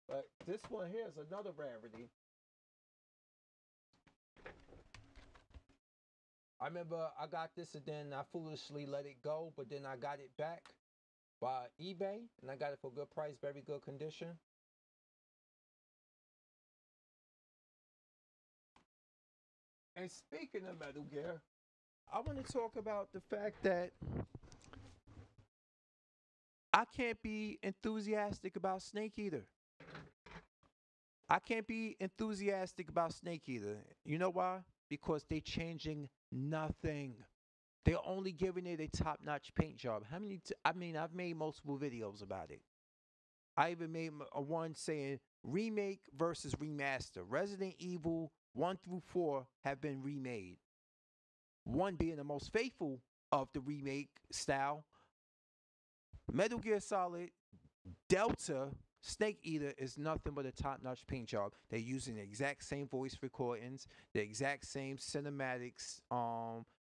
But this one here is another rarity. I remember I got this and then I foolishly let it go, but then I got it back by eBay and I got it for a good price, very good condition. And speaking of Metal Gear, I want to talk about the fact that I can't be enthusiastic about Snake Eater. I can't be enthusiastic about Snake Eater. You know why? Because they're changing nothing. They're only giving it a top-notch paint job. How many? I mean, I've made multiple videos about it. I even made a one saying remake versus remaster. Resident Evil 1 through 4 have been remade. One being the most faithful of the remake style. Metal Gear Solid Delta Snake Eater is nothing but a top-notch paint job. They're using the exact same voice recordings, the exact same cinematics,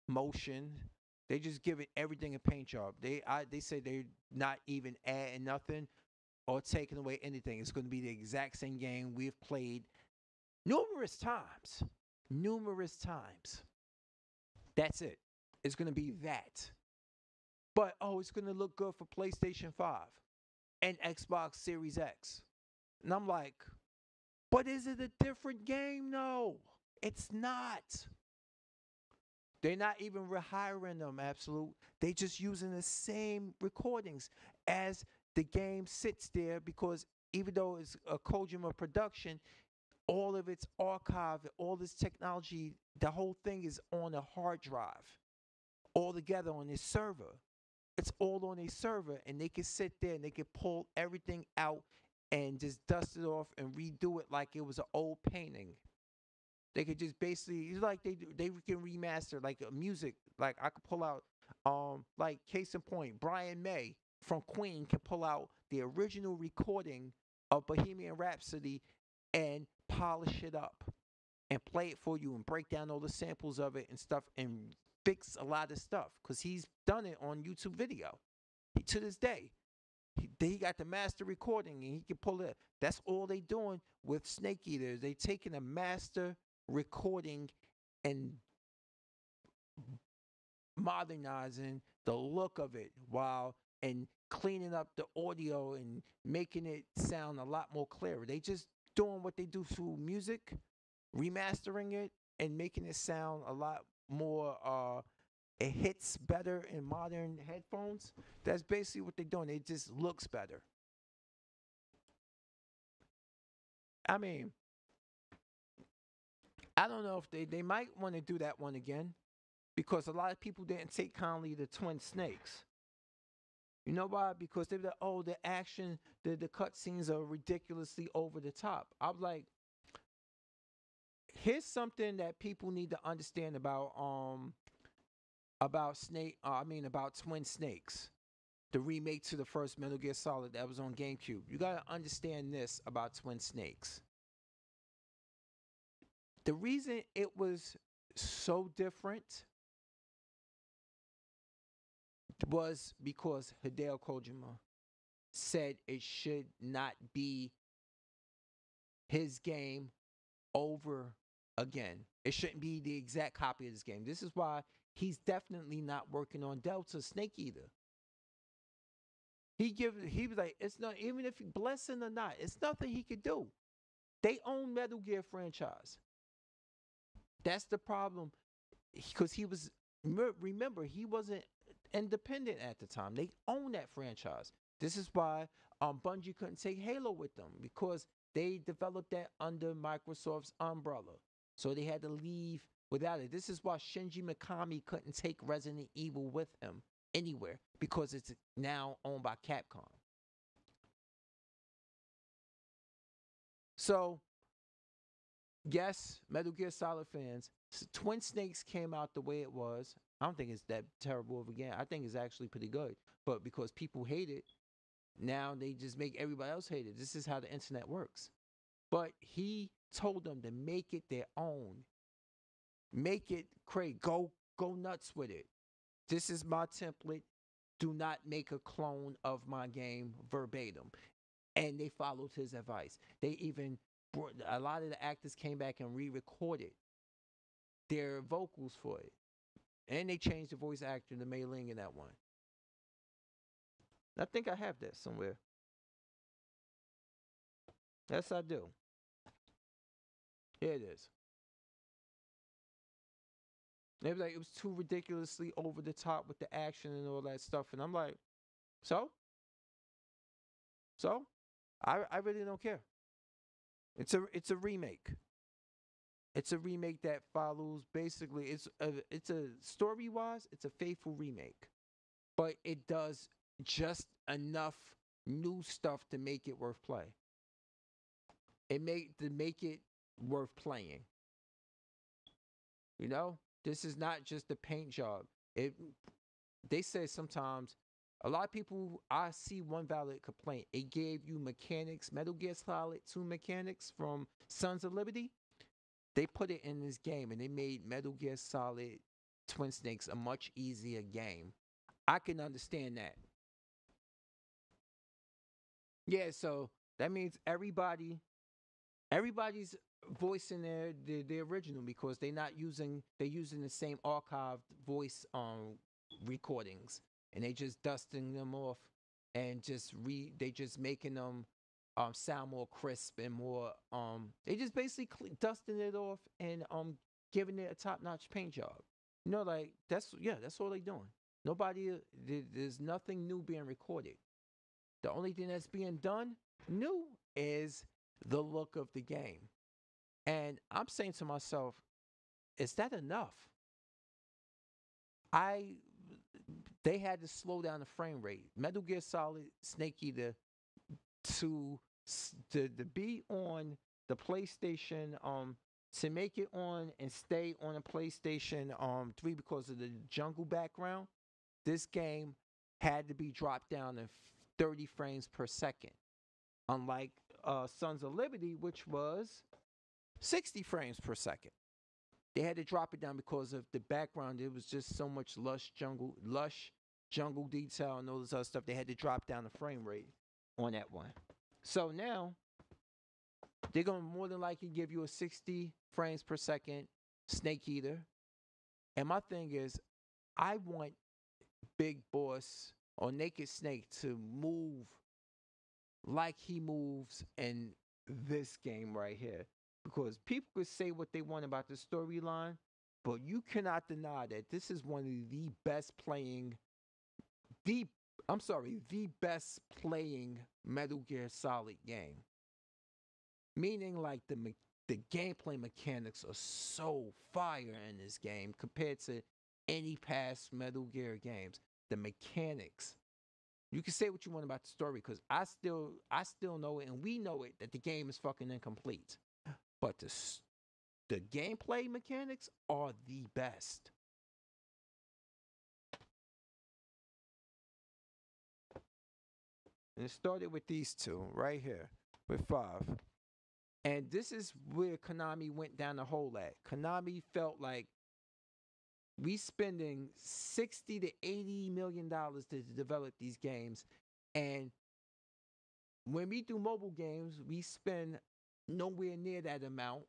motion. They just give it everything a paint job. They say they're not even adding nothing or taking away anything. It's going to be the exact same game we've played numerous times. Numerous times. That's it. It's going to be that. But, it's going to look good for PlayStation 5 and Xbox Series X. And I'm like, but is it a different game? No, it's not. They're not even rehiring them, absolute. They just using the same recordings as the game sits there because even though it's a Kojima production, all of its archive, all this technology, the whole thing is on a hard drive all together on this server. It's all on a server, and they can sit there and they can pull everything out and just dust it off and redo it like it was an old painting. They could just basically, it's like they can remaster like music. Like I could pull out, like case in point, Brian May from Queen can pull out the original recording of Bohemian Rhapsody and polish it up and play it for you and break down all the samples of it and stuff and fix a lot of stuff because he's done it on YouTube video. To this day, he got the master recording and he can pull it. That's all they doing with Snake Eaters. They taking a master recording and modernizing the look of it while and cleaning up the audio and making it sound a lot more clearer. They just doing what they do through music, remastering it and making it sound a lot more it hits better in modern headphones. That's basically what they're doing. It just looks better. I mean, I don't know if they might want to do that one again because a lot of people didn't take kindly to Twin Snakes. You know why? Because they were like, oh, the action, the cut scenes are ridiculously over the top. I was like, here's something that people need to understand about about Twin Snakes, the remake to the first Metal Gear Solid that was on GameCube. You gotta understand this about Twin Snakes. The reason it was so different was because Hideo Kojima said it should not be his game over again. It shouldn't be the exact copy of this game. This is why he's definitely not working on Delta Snake Eater. He was like, it's not, even if he blessing or not, it's nothing he could do. They own Metal Gear franchise. That's the problem. Because remember, he wasn't independent at the time. They own that franchise. This is why Bungie couldn't take Halo with them because they developed that under Microsoft's umbrella. So they had to leave without it. This is why Shinji Mikami couldn't take Resident Evil with him anywhere because it's now owned by Capcom. So, yes, Metal Gear Solid fans, Twin Snakes came out the way it was. I don't think it's that terrible of a game. I think it's actually pretty good. But because people hate it, now they just make everybody else hate it. This is how the internet works. But he told them to make it their own. Make it crazy. Go nuts with it. This is my template. Do not make a clone of my game verbatim. And they followed his advice. They even brought, a lot of the actors came back and re-recorded their vocals for it. And they changed the voice actor to Mei Ling in that one. I think I have that somewhere. Yes, I do. Here it is. They were like, it was too ridiculously over the top with the action and all that stuff. And I'm like, so? I really don't care. It's a remake. It's a remake that follows basically it's a story-wise, it's a faithful remake. But it does just enough new stuff to make it worth play. To make it worth playing. You know? This is not just a paint job. They say sometimes, a lot of people, I see one valid complaint. It gave you mechanics, Metal Gear Solid 2 mechanics from Sons of Liberty. They put it in this game and they made Metal Gear Solid Twin Snakes a much easier game. I can understand that. Yeah, so that means everybody's voicing the original because they're using the same archived voice recordings and they just dusting them off and they just making them sound more crisp and more they just basically dusting it off and giving it a top-notch paint job. You know, like that's all they doing. There's nothing new being recorded. The only thing that's being done new is the look of the game. And I'm saying to myself, is that enough? they had to slow down the frame rate. Metal Gear Solid Snake Eater to to be on the PlayStation to make it on and stay on a PlayStation 3 because of the jungle background, this game had to be dropped down to 30 frames per second. Unlike Sons of Liberty, which was 60 frames per second. They had to drop it down because of the background. It was just so much lush jungle detail and all this other stuff. They had to drop down the frame rate on that one. So now they're gonna more than likely give you a 60 frames per second Snake Eater. And my thing is, I want Big Boss or Naked Snake to move like he moves in this game right here. Because people could say what they want about the storyline, but you cannot deny that this is one of the best playing, the best playing Metal Gear Solid game. Meaning, like, the gameplay mechanics are so fire in this game compared to any past Metal Gear games. The mechanics. You can say what you want about the story, because I still know it, and we know it, that the game is fucking incomplete. But the gameplay mechanics are the best. And it started with these two right here, with 5. And this is where Konami went down the hole at. Konami felt like we spending $60 to $80 million to develop these games. And when we do mobile games, we spend nowhere near that amount,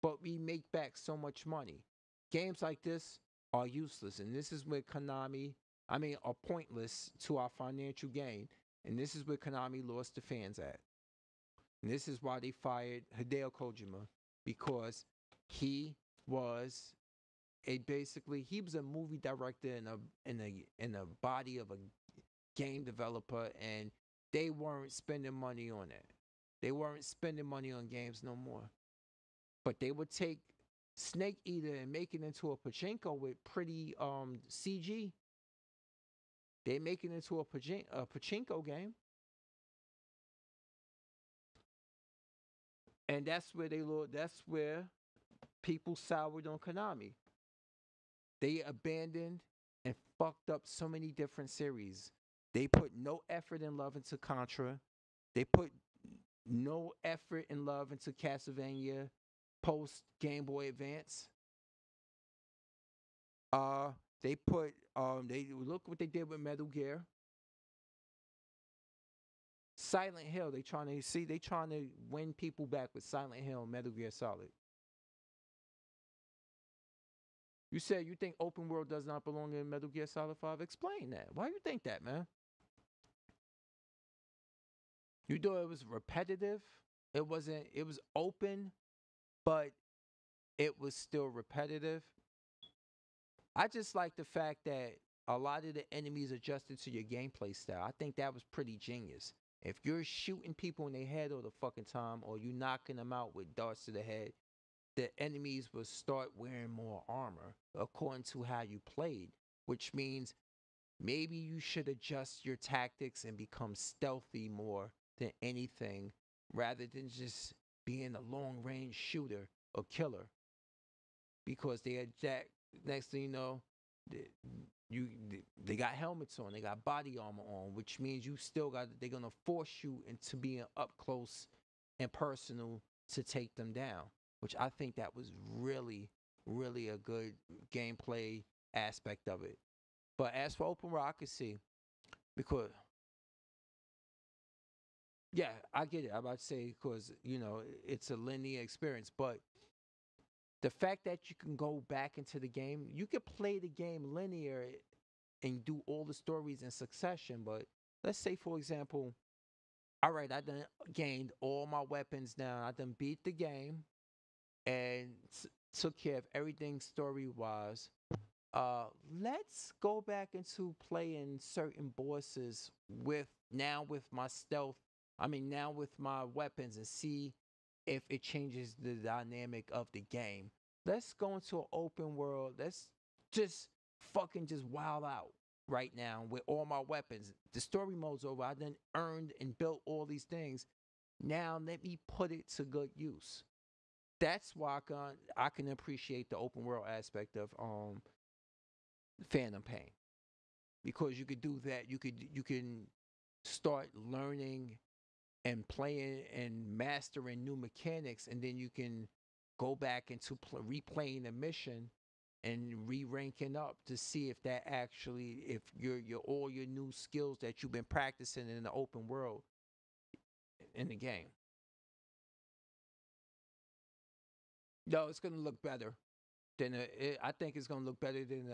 but we make back so much money. Games like this are useless, and this is where are pointless to our financial gain. And this is where Konami lost the fans at. And this is why they fired Hideo Kojima, because he was a movie director in a body of a game developer, and they weren't spending money on it. They weren't spending money on games no more. But they would take Snake Eater and make it into a pachinko with pretty CG. They make it into a pachinko game. And that's where people soured on Konami. They abandoned and fucked up so many different series. They put no effort and love into Contra. They put no effort and love into Castlevania post Game Boy Advance. They look what they did with Metal Gear. Silent Hill, they trying to win people back with Silent Hill and Metal Gear Solid. You said you think open world does not belong in Metal Gear Solid 5? Explain that. Why you think that, man? You thought it was repetitive? It was open, but it was still repetitive. I just like the fact that a lot of the enemies adjusted to your gameplay style. I think that was pretty genius. If you're shooting people in their head all the fucking time, or you knocking them out with darts to the head, the enemies will start wearing more armor according to how you played, which means maybe you should adjust your tactics and become stealthy more than anything, rather than just being a long-range shooter or killer. Because next thing you know, they got helmets on, they got body armor on, which means they're gonna force you into being up close and personal to take them down. Which I think that was really, really a good gameplay aspect of it. But as for open world, I could see, because yeah, I get it. I'm about to say, because it's a linear experience, but the fact that you can go back into the game, you could play the game linear and do all the stories in succession. But let's say, for example, all right, I done gained all my weapons now. I done beat the game and took care of everything story-wise. Let's go back into playing certain bosses with my stealth. Now with my weapons, and see if it changes the dynamic of the game. Let's go into an open world. Let's just wild out. right now with all my weapons. The story mode's over. I done earned and built all these things. Now let me put it to good use. That's why I can appreciate the open world aspect of Phantom Pain, because you could do that. You can start learning and playing and mastering new mechanics, and then you can go back into replaying the mission and re-ranking up to see if that actually, if your all your new skills that you've been practicing in the open world in the game. No, it's gonna look better than I think it's gonna look better than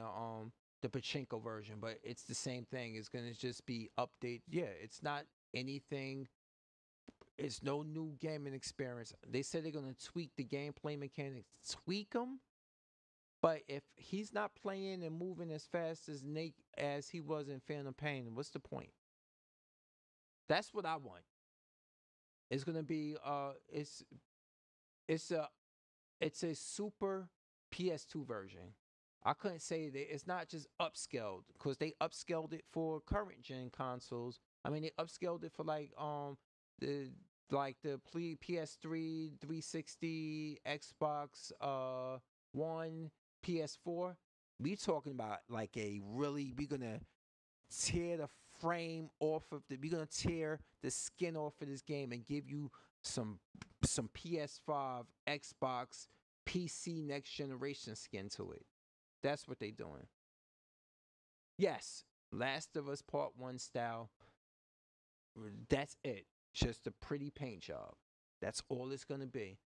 the pachinko version, but it's the same thing. It's gonna just be update. Yeah, it's not anything. It's no new gaming experience. They said they're gonna tweak the gameplay mechanics, tweak them. But if he's not playing and moving as fast as Nate as he was in Phantom Pain, what's the point? That's what I want. It's gonna be it's a it's a super PS2 version. I couldn't say that it's not just upscaled because they upscaled it for current gen consoles. I mean, they upscaled it for the the PS3, 360, Xbox One, PS4. We talking about like a really, we're gonna tear the frame off of the, we're gonna tear the skin off of this game and give you some PS5, Xbox, PC next generation skin to it. That's what they doing. Yes, Last of Us Part 1 style. That's it. Just a pretty paint job. That's all it's gonna be.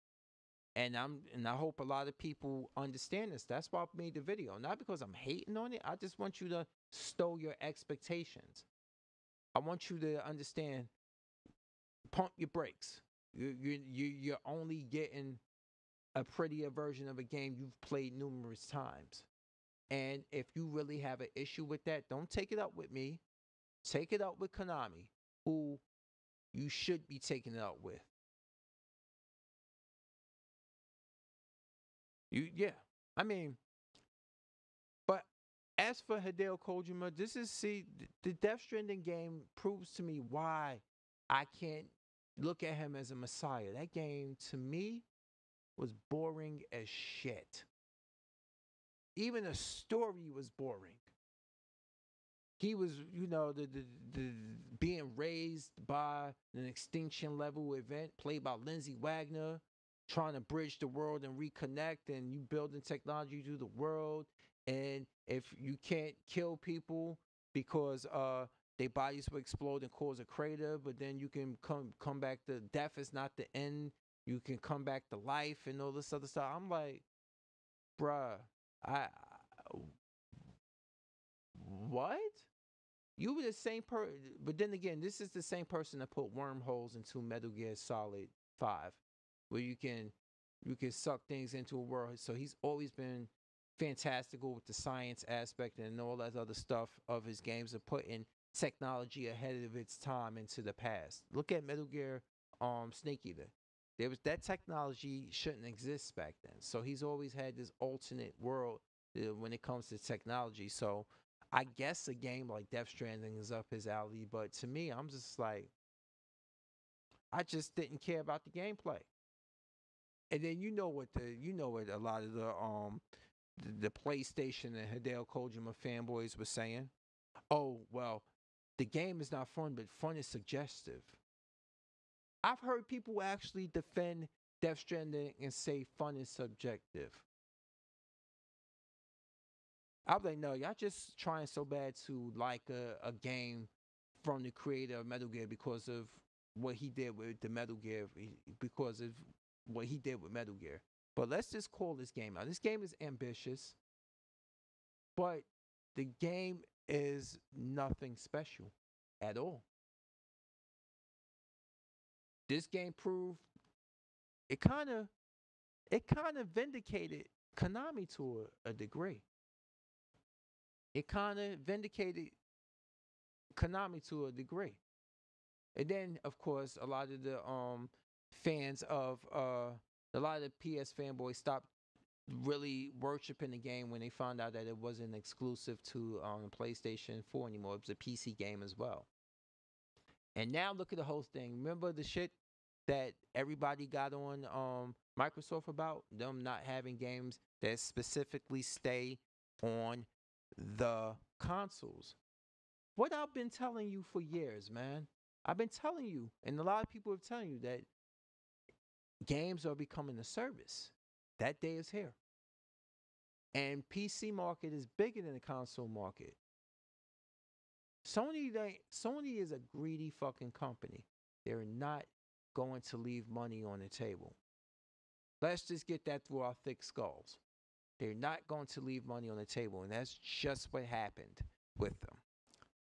And I hope a lot of people understand this. That's why I made the video. Not because I'm hating on it. I just want you to stow your expectations. I want you to understand. Pump your brakes. You're only getting a prettier version of a game you've played numerous times. And if you really have an issue with that, don't take it up with me. Take it up with Konami, who you should be taking it up with. Yeah. I mean, but as for Hideo Kojima, this is, see, the Death Stranding game proves to me why I can't look at him as a messiah. That game to me was boring as shit. Even the story was boring. He was, the being raised by an extinction level event played by Lindsay Wagner, trying to bridge the world and reconnect, and you building technology to the world. And if you can't kill people because their bodies will explode and cause a crater, but then you can come back to death is not the end. You can come back to life and all this other stuff. I'm like, bruh, I what? You were the same person, but then again, this is the same person that put wormholes into Metal Gear Solid 5, where you can suck things into a world. So he's always been fantastical with the science aspect and all that other stuff of his games of putting technology ahead of its time into the past. Look at Metal Gear Snake Eater. There was that technology shouldn't exist back then. So he's always had this alternate world when it comes to technology. So I guess a game like Death Stranding is up his alley, but to me, I'm just like, I just didn't care about the gameplay. And then you know what a lot of the PlayStation and Hideo Kojima fanboys were saying. Oh well, the game is not fun, but fun is suggestive. I've heard people actually defend Death Stranding and say fun is subjective. I was like, no, y'all just trying so bad to like a game from the creator of Metal Gear because of what he did with the Metal Gear, because of what he did with Metal Gear. But let's just call this game out. This game is ambitious, but the game is nothing special at all. This game proved it kind of vindicated Konami to a degree. It kind of vindicated Konami to a degree. And then, of course, a lot of the fans of a lot of the PS fanboys stopped really worshiping the game when they found out that it wasn't exclusive to PlayStation 4 anymore. It was a PC game as well. And now look at the whole thing. Remember the shit that everybody got on Microsoft about them not having games that specifically stay on the consoles. What I've been telling you for years, man. I've been telling you, and a lot of people are telling you that games are becoming a service. That day is here. And PC market is bigger than the console market. Sony is a greedy fucking company. They're not going to leave money on the table. Let's just get that through our thick skulls. They're not going to leave money on the table, and that's just what happened with them.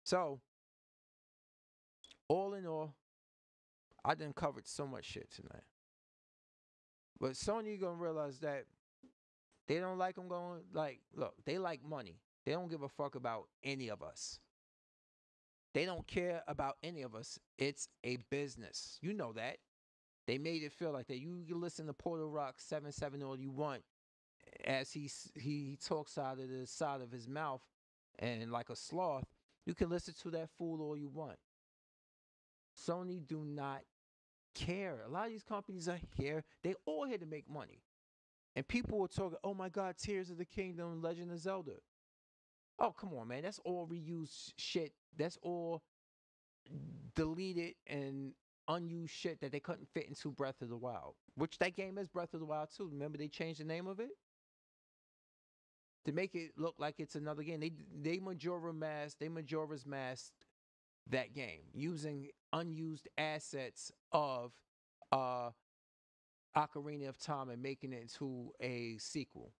So, all in all, I done covered so much shit tonight. But Sony gonna realize that they don't like them going, like, look, they like money. They don't give a fuck about any of us. They don't care about any of us. It's a business. You know that. They made it feel like that. You can listen to Porter Rock 7-7 all you want as he talks out of the side of his mouth and like a sloth. You can listen to that fool all you want. Sony do not care. A lot of these companies are here. They all here to make money. And people were talking, oh my God, Tears of the Kingdom, Legend of Zelda. Oh, come on, man. That's all reused shit. That's all deleted and unused shit that they couldn't fit into Breath of the Wild. Which that game is Breath of the Wild too. Remember they changed the name of it? To make it look like it's another game. They Majora's Masked that game using unused assets of Ocarina of Time and making it into a sequel,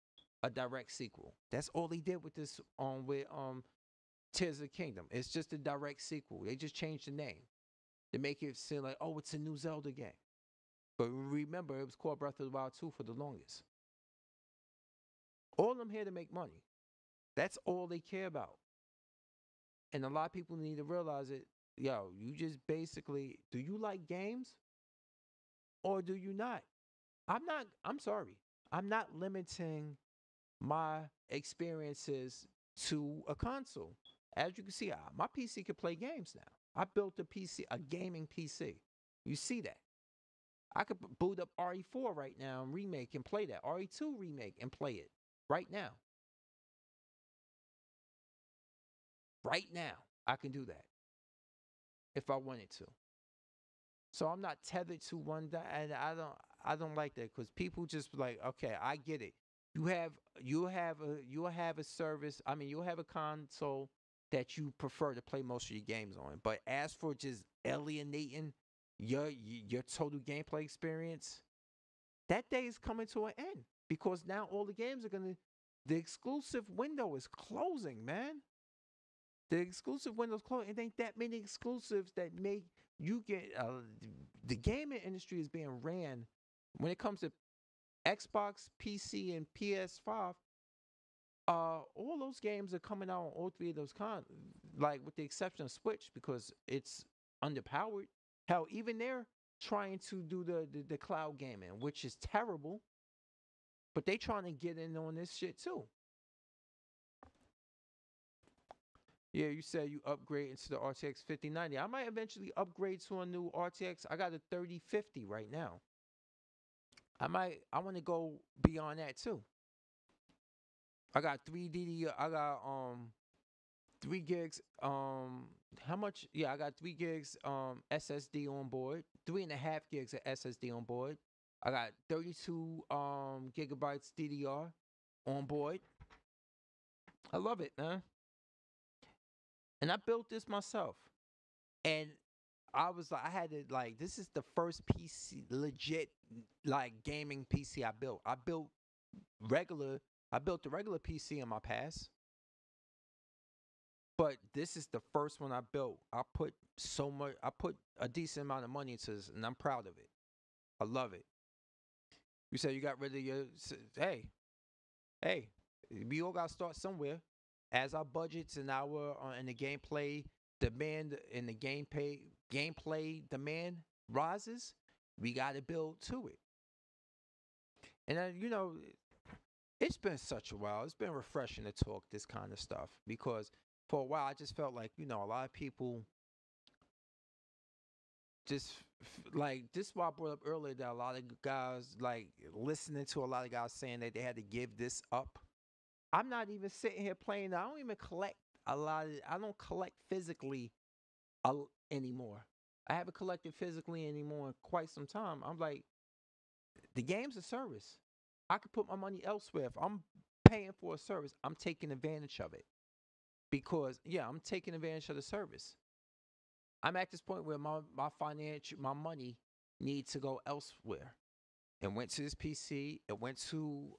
a direct sequel. That's all they did with this with Tears of the Kingdom. It's just a direct sequel. They just changed the name to make it seem like, oh, it's a new Zelda game. But remember, it was called Breath of the Wild 2 for the longest. All of them here to make money. That's all they care about. And a lot of people need to realize it. Yo, you just basically, do you like games or do you not? I'm sorry. I'm not limiting my experiences to a console. As you can see, my PC can play games now. I built a gaming PC. You see that? I could boot up RE4 right now and remake and play that. RE2 remake and play it right now. Right now, I can do that if I wanted to. So I'm not tethered to one, and I don't like that because people just like, okay, I get it. You'll have a service. I mean, you'll have a console that you prefer to play most of your games on. But as for just alienating your total gameplay experience, that day is coming to an end because now all the games the exclusive window is closing, man. The exclusive window's closing. It ain't that many exclusives that make you get the gaming industry is being ran when it comes to Xbox, PC, and PS5. All those games are coming out on all three of those like with the exception of Switch because it's underpowered. Hell, even they're trying to do the cloud gaming, which is terrible. But they trying to get in on this shit too. Yeah, you said you upgrade into the RTX 5090. I might eventually upgrade to a new RTX. I got a 3050 right now. I want to go beyond that too. I got 3 gigs. How much? Yeah, I got 3 gigs SSD on board. 3.5 gigs of SSD on board. I got 32 gigabytes DDR on board. I love it, man. And I built this myself. And I was like, I had to like, this is the first PC, legit, like gaming PC I built. I built the regular PC in my past. But this is the first one I built. I put a decent amount of money into this, and I'm proud of it. I love it. You said you got rid of your, hey, we all got to start somewhere. As our budgets and and the gameplay demand and the gameplay demand rises, we got to build to it. And It's been such a while. It's been refreshing to talk this kind of stuff because for a while I just felt like, you know, a lot of people just like this is why I brought up earlier that a lot of guys like listening to a lot of guys saying that they had to give this up. I'm not even sitting here playing. I don't even collect a lot of. I don't collect physically anymore. I haven't collected physically anymore in quite some time. I'm like, the game's a service. I could put my money elsewhere. If I'm paying for a service, I'm taking advantage of it because yeah, I'm taking advantage of the service. I'm at this point where my money needs to go elsewhere. It went to this PC. It went to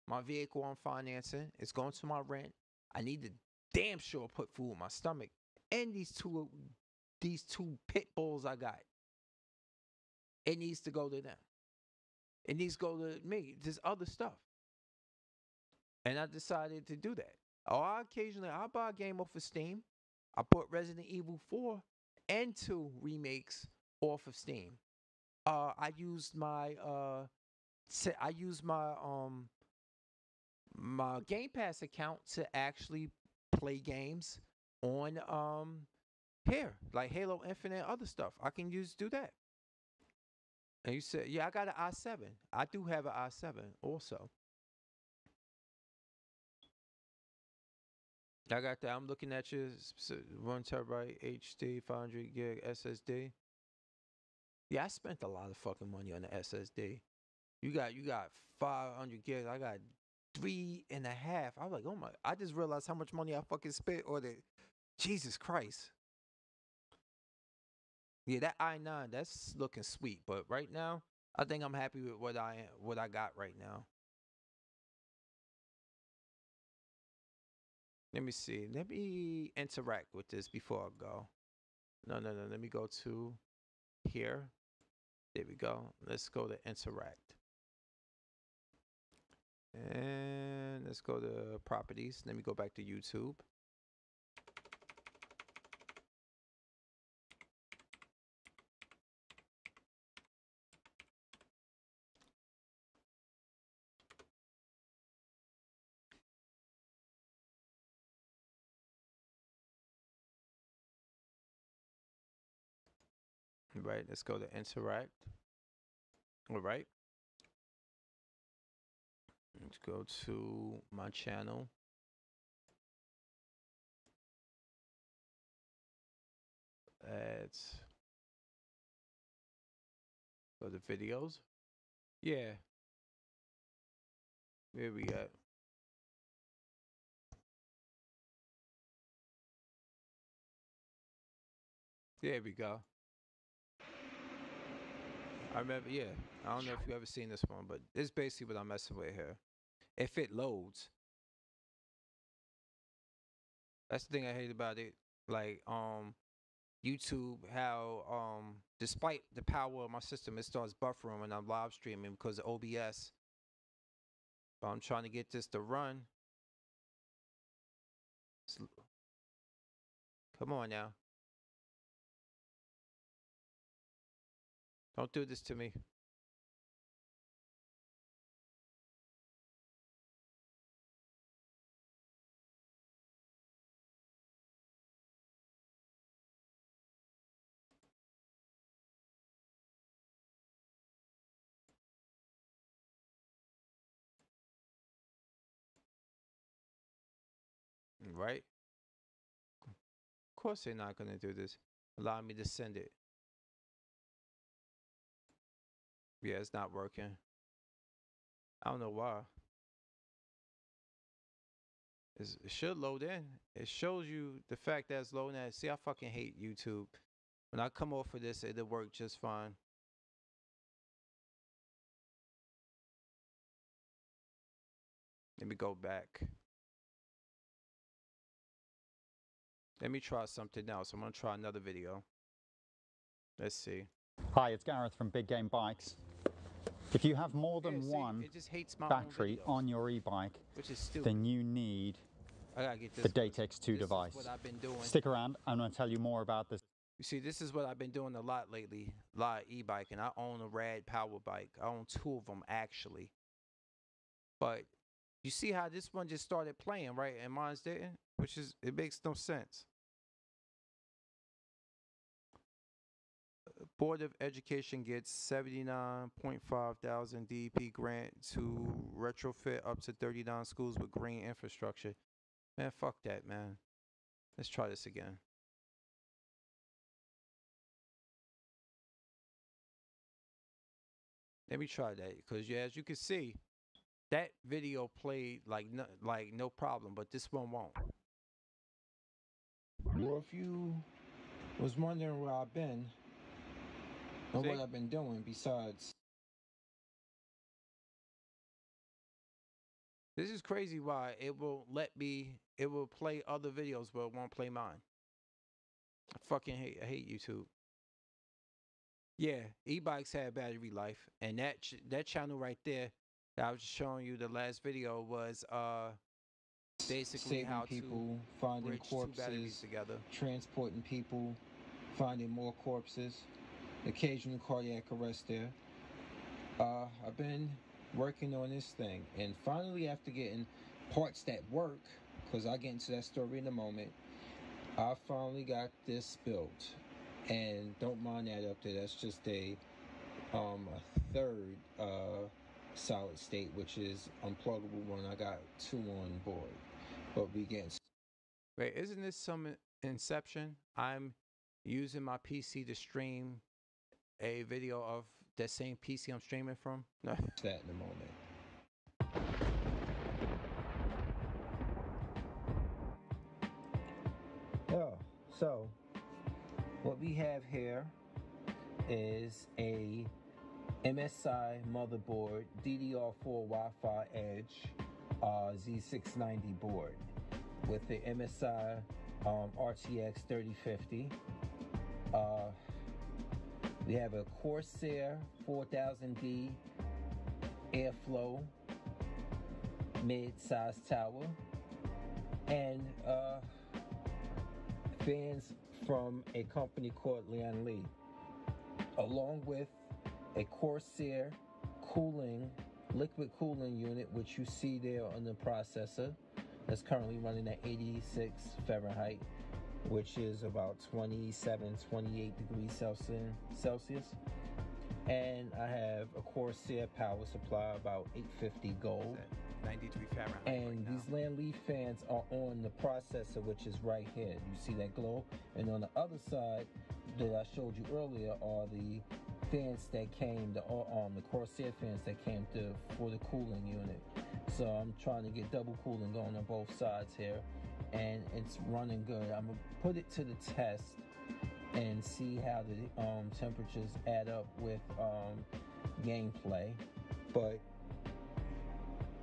my vehicle I'm financing. It's going to my rent. I need to damn sure put food in my stomach. And these two pit bulls I got. It needs to go to them. It needs to go to me. There's other stuff. And I decided to do that. Or I'll buy a game off of Steam. I put Resident Evil 4 and 2 remakes off of Steam. I used my my Game Pass account to actually play games on here, like Halo Infinite and other stuff. I can do that. And you said, yeah, I got an i7. I do have an i7 also. I got that. I'm looking at your 1 terabyte HD, 500 gig SSD. Yeah, I spent a lot of fucking money on the SSD. You got 500 gigs. I got 3.5. I was like, oh my! I just realized how much money I fucking spent on it. Jesus Christ. Yeah, that i9 that's looking sweet, but right now I think I'm happy with what I got right now. Let me see. Let me interact with this before I go. No, no, no. Let me go to here. There we go. Let's go to interact. And let's go to properties. Let me go back to YouTube. Right, let's go to interact. All right. Let's go to my channel. Let's go to videos. Yeah. Here we go. There we go. I remember, yeah. I don't know if you ever seen this one, but it's basically what I'm messing with here. If it loads, that's the thing I hate about it. Like, YouTube, how despite the power of my system, it starts buffering when I'm live streaming because of OBS. But I'm trying to get this to run. Come on now. Don't do this to me. Right? Of course they're not gonna do this. Allow me to send it. Yeah, it's not working. I don't know why. It should load in. It shows you the fact that it's loading in. See, I fucking hate YouTube. When I come off of this, it'll work just fine. Let me go back. Let me try something else. I'm gonna try another video. Let's see. Hi, it's Gareth from Big Game Bikes. If you have more than one it just hates my battery on your e-bike, which is stupid. then you need I gotta get this the Datex 2 this device. Is what I've been doing. Stick around, I'm going to tell you more about this. You see, this is what I've been doing a lot lately. A lot of e-bike, and I own a rad power bike. I own two of them actually. But You see how this one just started playing, right? And mine's didn't, which is, it makes no sense. Board of Education gets 79.5 thousand DEP grant to retrofit up to 39 schools with green infrastructure. Man, fuck that, man. Let's try this again. Let me try that, because yeah, as you can see, that video played like no problem, but this one won't. Well, if you was wondering where I've been or what I've been doing besides, this is crazy why it will play other videos but it won't play mine. I fucking hate YouTube. Yeah, e-bikes had battery life, and that channel right there that I was just showing you the last video was basically saving how people, to finding bridge two batteries corpses, together, transporting people, finding more corpses, occasional cardiac arrest there. I've been working on this thing, and finally, after getting parts that work, because I'll get into that story in a moment, I finally got this built. And don't mind that up there. That's just a third solid state, which is unpluggable one. I got 2 on board, but we get. Wait, isn't this some Inception? I'm using my PC to stream a video of that same PC I'm streaming from. No. That in a moment. Oh, so what we have here is a MSI motherboard, DDR4 Wi-Fi Edge Z690 board with the MSI RTX 3050. We have a Corsair 4000D airflow mid-size tower, and fans from a company called Lian Li, along with a Corsair liquid cooling unit, which you see there on the processor, that's currently running at 86 Fahrenheit, which is about 27, 28 degrees Celsius. And I have a Corsair power supply, about 850 gold. 93 Fahrenheit. And right these Lian Li fans are on the processor, which is right here. You see that glow? And on the other side that I showed you earlier are the fans that came, the Corsair fans that came for the cooling unit. So I'm trying to get double cooling going on both sides here, and it's running good. I'm gonna put it to the test and see how the temperatures add up with gameplay. But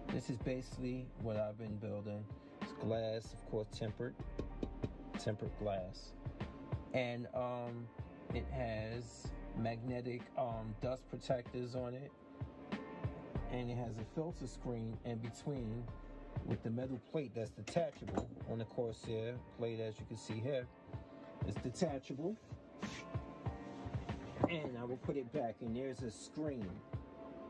this is basically what I've been building. It's glass, of course, tempered glass, and it has magnetic dust protectors on it, and it has a filter screen in between with the metal plate that's detachable on the Corsair plate, as you can see here. It's detachable, and I will put it back, and there's a screen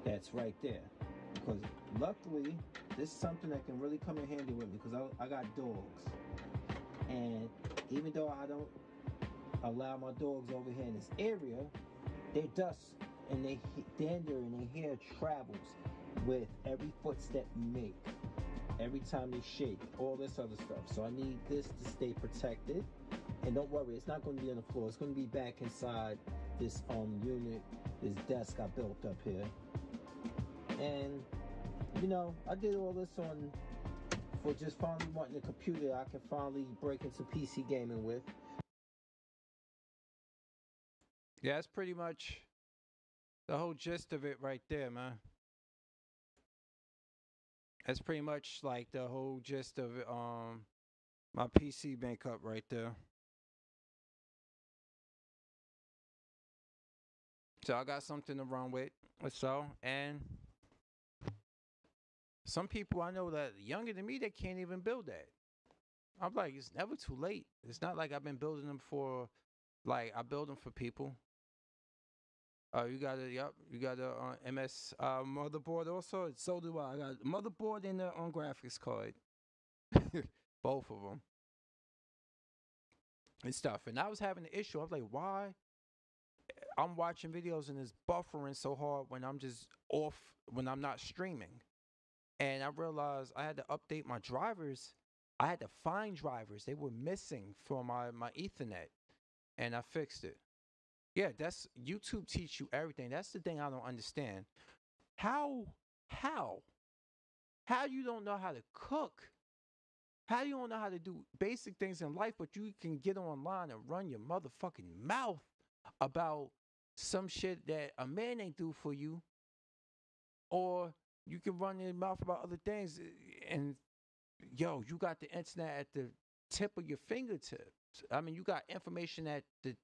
that's right there, because luckily this is something that can really come in handy with me, because I got dogs, and even though I don't allow my dogs over here in this area, they dust and they dander and their hair travels with every footstep you make, every time you shake, all this other stuff. So I need this to stay protected. And don't worry, it's not going to be on the floor. It's going to be back inside this unit, this desk I built up here. And you know, I did all this for just finally wanting a computer I can finally break into PC gaming with. Yeah, that's pretty much the whole gist of it right there, man. That's pretty much like the whole gist of it, my PC makeup right there. So I got something to run with. So, and some people I know that younger than me, they can't even build that. I'm like, it's never too late. It's not like I've been building them for, like, I build them for people. You got a yep. You got a MS motherboard also. So do I. I got a motherboard and a graphics card. Both of them and stuff. And I was having an issue. I was like, why? I'm watching videos and it's buffering so hard when I'm just off when I'm not streaming. And I realized I had to update my drivers. I had to find drivers. They were missing from my Ethernet. And I fixed it. Yeah, that's YouTube teach you everything. That's the thing I don't understand. How how how you don't know how to cook? How you don't know how to do basic things in life, but you can get online and run your motherfucking mouth about some shit that a man ain't do for you, or you can run your mouth about other things, and yo, you got the internet at the tip of your fingertips. I mean, you got information at the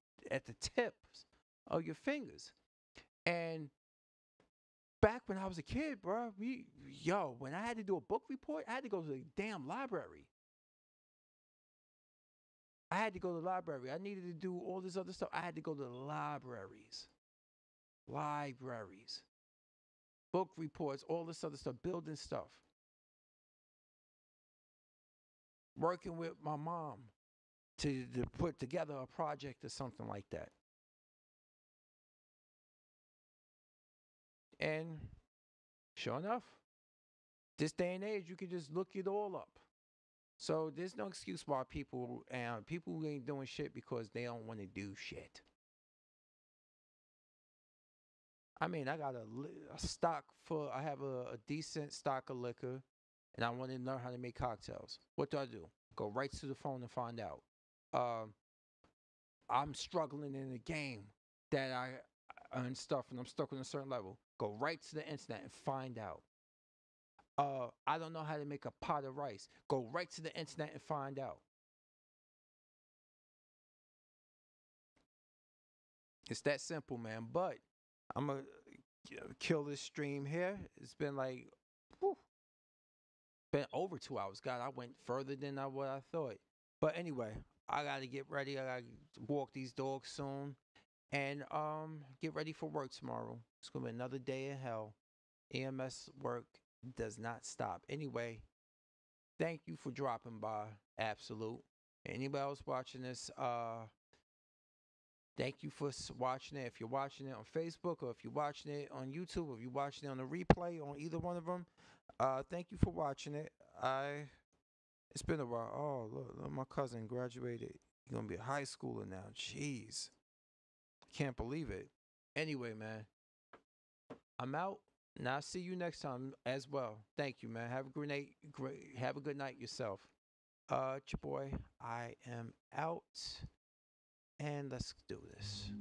tips of your fingers. And back when I was a kid, bro, when I had to do a book report, I had to go to the damn library. I had to go to the library. I needed to do all this other stuff. I had to go to the libraries. Libraries. Book reports, all this other stuff, building stuff. Working with my mom to put together a project or something like that. And sure enough, this day and age, you can just look it all up. So there's no excuse why people ain't doing shit because they don't want to do shit. I mean, I got a stock full. I have a decent stock of liquor, and I want to learn how to make cocktails. What do? Go right to the phone and find out. I'm struggling in a game that and stuff, and I'm stuck on a certain level. Go right to the internet and find out. I don't know how to make a pot of rice. Go right to the internet and find out. It's that simple, man. But I'm going to kill this stream here. It's been like, been over 2 hours. God, I went further than what I thought. But anyway, I got to get ready. I got to walk these dogs soon. And get ready for work tomorrow. It's going to be another day in hell. EMS work does not stop. Anyway, thank you for dropping by, Absolute. Anybody else watching this, thank you for watching it. If you're watching it on Facebook, or if you're watching it on YouTube, or if you're watching it on the replay on either one of them, thank you for watching it. It's been a while. Oh, look, my cousin graduated. He's going to be a high schooler now. Jeez. Can't believe it. Anyway, man, I'm out. And I'll see you next time as well. Thank you, man. Have a good night. Have a good night yourself. It's your boy. I am out. And let's do this.